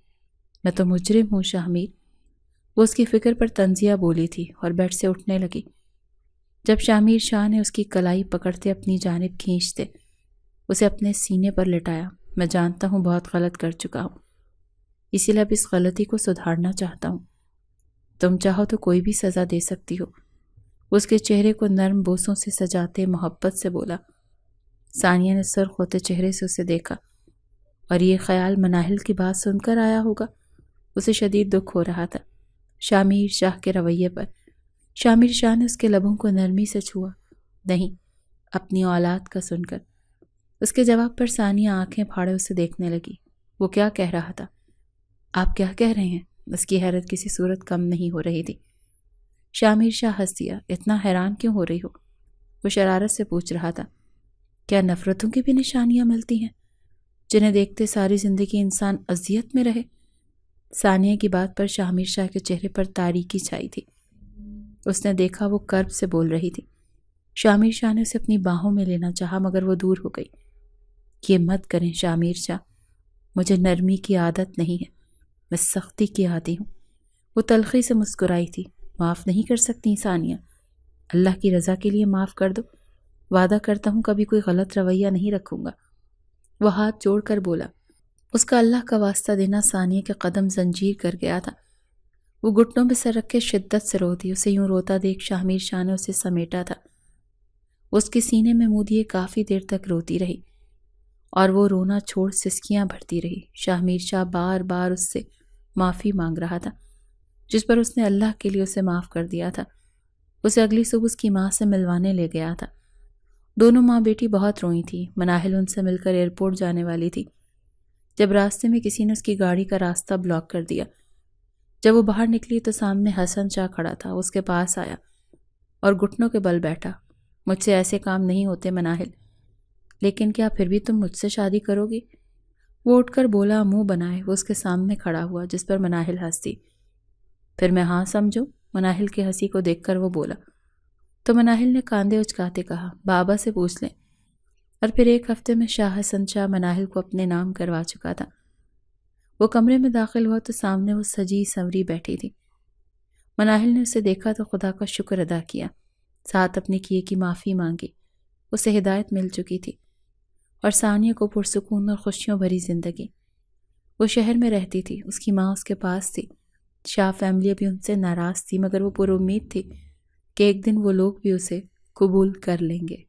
میں تو مجرم ہوں شاہ۔ وہ اس کی فکر پر طنزیہ بولی تھی اور بیڈ سے اٹھنے لگی جب شاہ نے اس کی کلائی پکڑتے اپنی جانب کھینچتے اسے اپنے سینے پر لٹایا۔ میں جانتا ہوں بہت غلط کر چکا ہوں، اسی لیے اب اس غلطی کو سدھارنا چاہتا ہوں۔ تم چاہو تو کوئی بھی سزا دے سکتی ہو، اس کے چہرے کو نرم بوسوں سے سجاتے محبت سے بولا۔ ثانیہ نے سرخ ہوتے چہرے سے اسے دیکھا، اور یہ خیال مناہل کی بات سن کر آیا ہوگا۔ اسے شدید دکھ ہو رہا تھا شامیر شاہ کے رویے پر۔ شامیر شاہ نے اس کے لبوں کو نرمی سے چھوا، نہیں، اپنی اولاد کا سن کر۔ اس کے جواب پر ثانیہ آنکھیں پھاڑے اسے دیکھنے لگی۔ وہ کیا کہہ رہا تھا؟ آپ کیا کہہ رہے ہیں؟ اس کی حیرت کسی صورت کم نہیں ہو رہی تھی۔ شامیر شاہ ہنس دیا۔ اتنا حیران کیوں ہو رہی ہو؟ وہ شرارت سے پوچھ رہا تھا۔ کیا نفرتوں کی بھی نشانیاں ملتی ہیں جنہیں دیکھتے ساری زندگی انسان اذیت میں رہے؟ ثانیہ کی بات پر شامیر شاہ کے چہرے پر تاریکی چھائی تھی۔ اس نے دیکھا وہ کرب سے بول رہی تھی۔ شامیر شاہ نے اسے اپنی باہوں میں لینا چاہا مگر وہ دور ہو گئی۔ یہ مت کریں شامیر شاہ، مجھے نرمی کی عادت نہیں ہے، میں سختی کی عادی ہوں۔ وہ تلخی سے مسکرائی تھی۔ معاف نہیں کر سکتی ثانیہ؟ اللہ کی رضا کے لیے معاف کر دو، وعدہ کرتا ہوں کبھی کوئی غلط رویہ نہیں رکھوں گا۔ وہ ہاتھ جوڑ کر بولا۔ اس کا اللہ کا واسطہ دینا ثانیہ کے قدم زنجیر کر گیا تھا۔ وہ گھٹنوں پہ سر رکھ کے شدت سے روتی۔ اسے یوں روتا دیکھ شامیر شاہ نے اسے سمیٹا تھا۔ اس کے سینے میں منہ دیے کافی دیر تک روتی رہی، اور وہ رونا چھوڑ سسکیاں بھرتی رہی۔ شامیر شاہ بار بار اس سے معافی مانگ رہا تھا، جس پر اس نے اللہ کے لیے اسے معاف کر دیا تھا۔ اسے اگلی صبح اس کی ماں سے ملوانے لے گیا تھا۔ دونوں ماں بیٹی بہت روئی تھی۔ مناہل ان سے مل کر ایئرپورٹ جانے والی تھی جب راستے میں کسی نے اس کی گاڑی کا راستہ بلاک کر دیا۔ جب وہ باہر نکلی تو سامنے حسن شاہ کھڑا تھا۔ اس کے پاس آیا اور گھٹنوں کے بل بیٹھا۔ مجھ سے ایسے کام نہیں ہوتے مناہل، لیکن کیا پھر بھی تم مجھ سے شادی کرو گی؟ وہ اٹھ کر بولا منہ بنائے۔ وہ اس کے سامنے کھڑا ہوا، جس پر مناہل ہنسی۔ پھر میں ہاں سمجھوں؟ مناہل کے ہنسی کو دیکھ کر وہ بولا۔ تو مناہل نے کاندھے اچکاتے کہا، بابا سے پوچھ لیں۔ اور پھر ایک ہفتے میں شاہ حسن شاہ مناہل کو اپنے نام کروا چکا تھا۔ وہ کمرے میں داخل ہوا تو سامنے وہ سجی سنوری بیٹھی تھی۔ مناہل نے اسے دیکھا تو خدا کا شکر ادا کیا، ساتھ اپنے کیے کی معافی مانگی۔ اسے ہدایت مل چکی تھی اور ثانیہ کو پرسکون اور خوشیوں بھری زندگی۔ وہ شہر میں رہتی تھی، اس کی ماں اس کے پاس تھی۔ شاہ فیملی بھی ان سے ناراض تھی، مگر وہ پر امید تھی کہ ایک دن وہ لوگ بھی اسے قبول کر لیں گے۔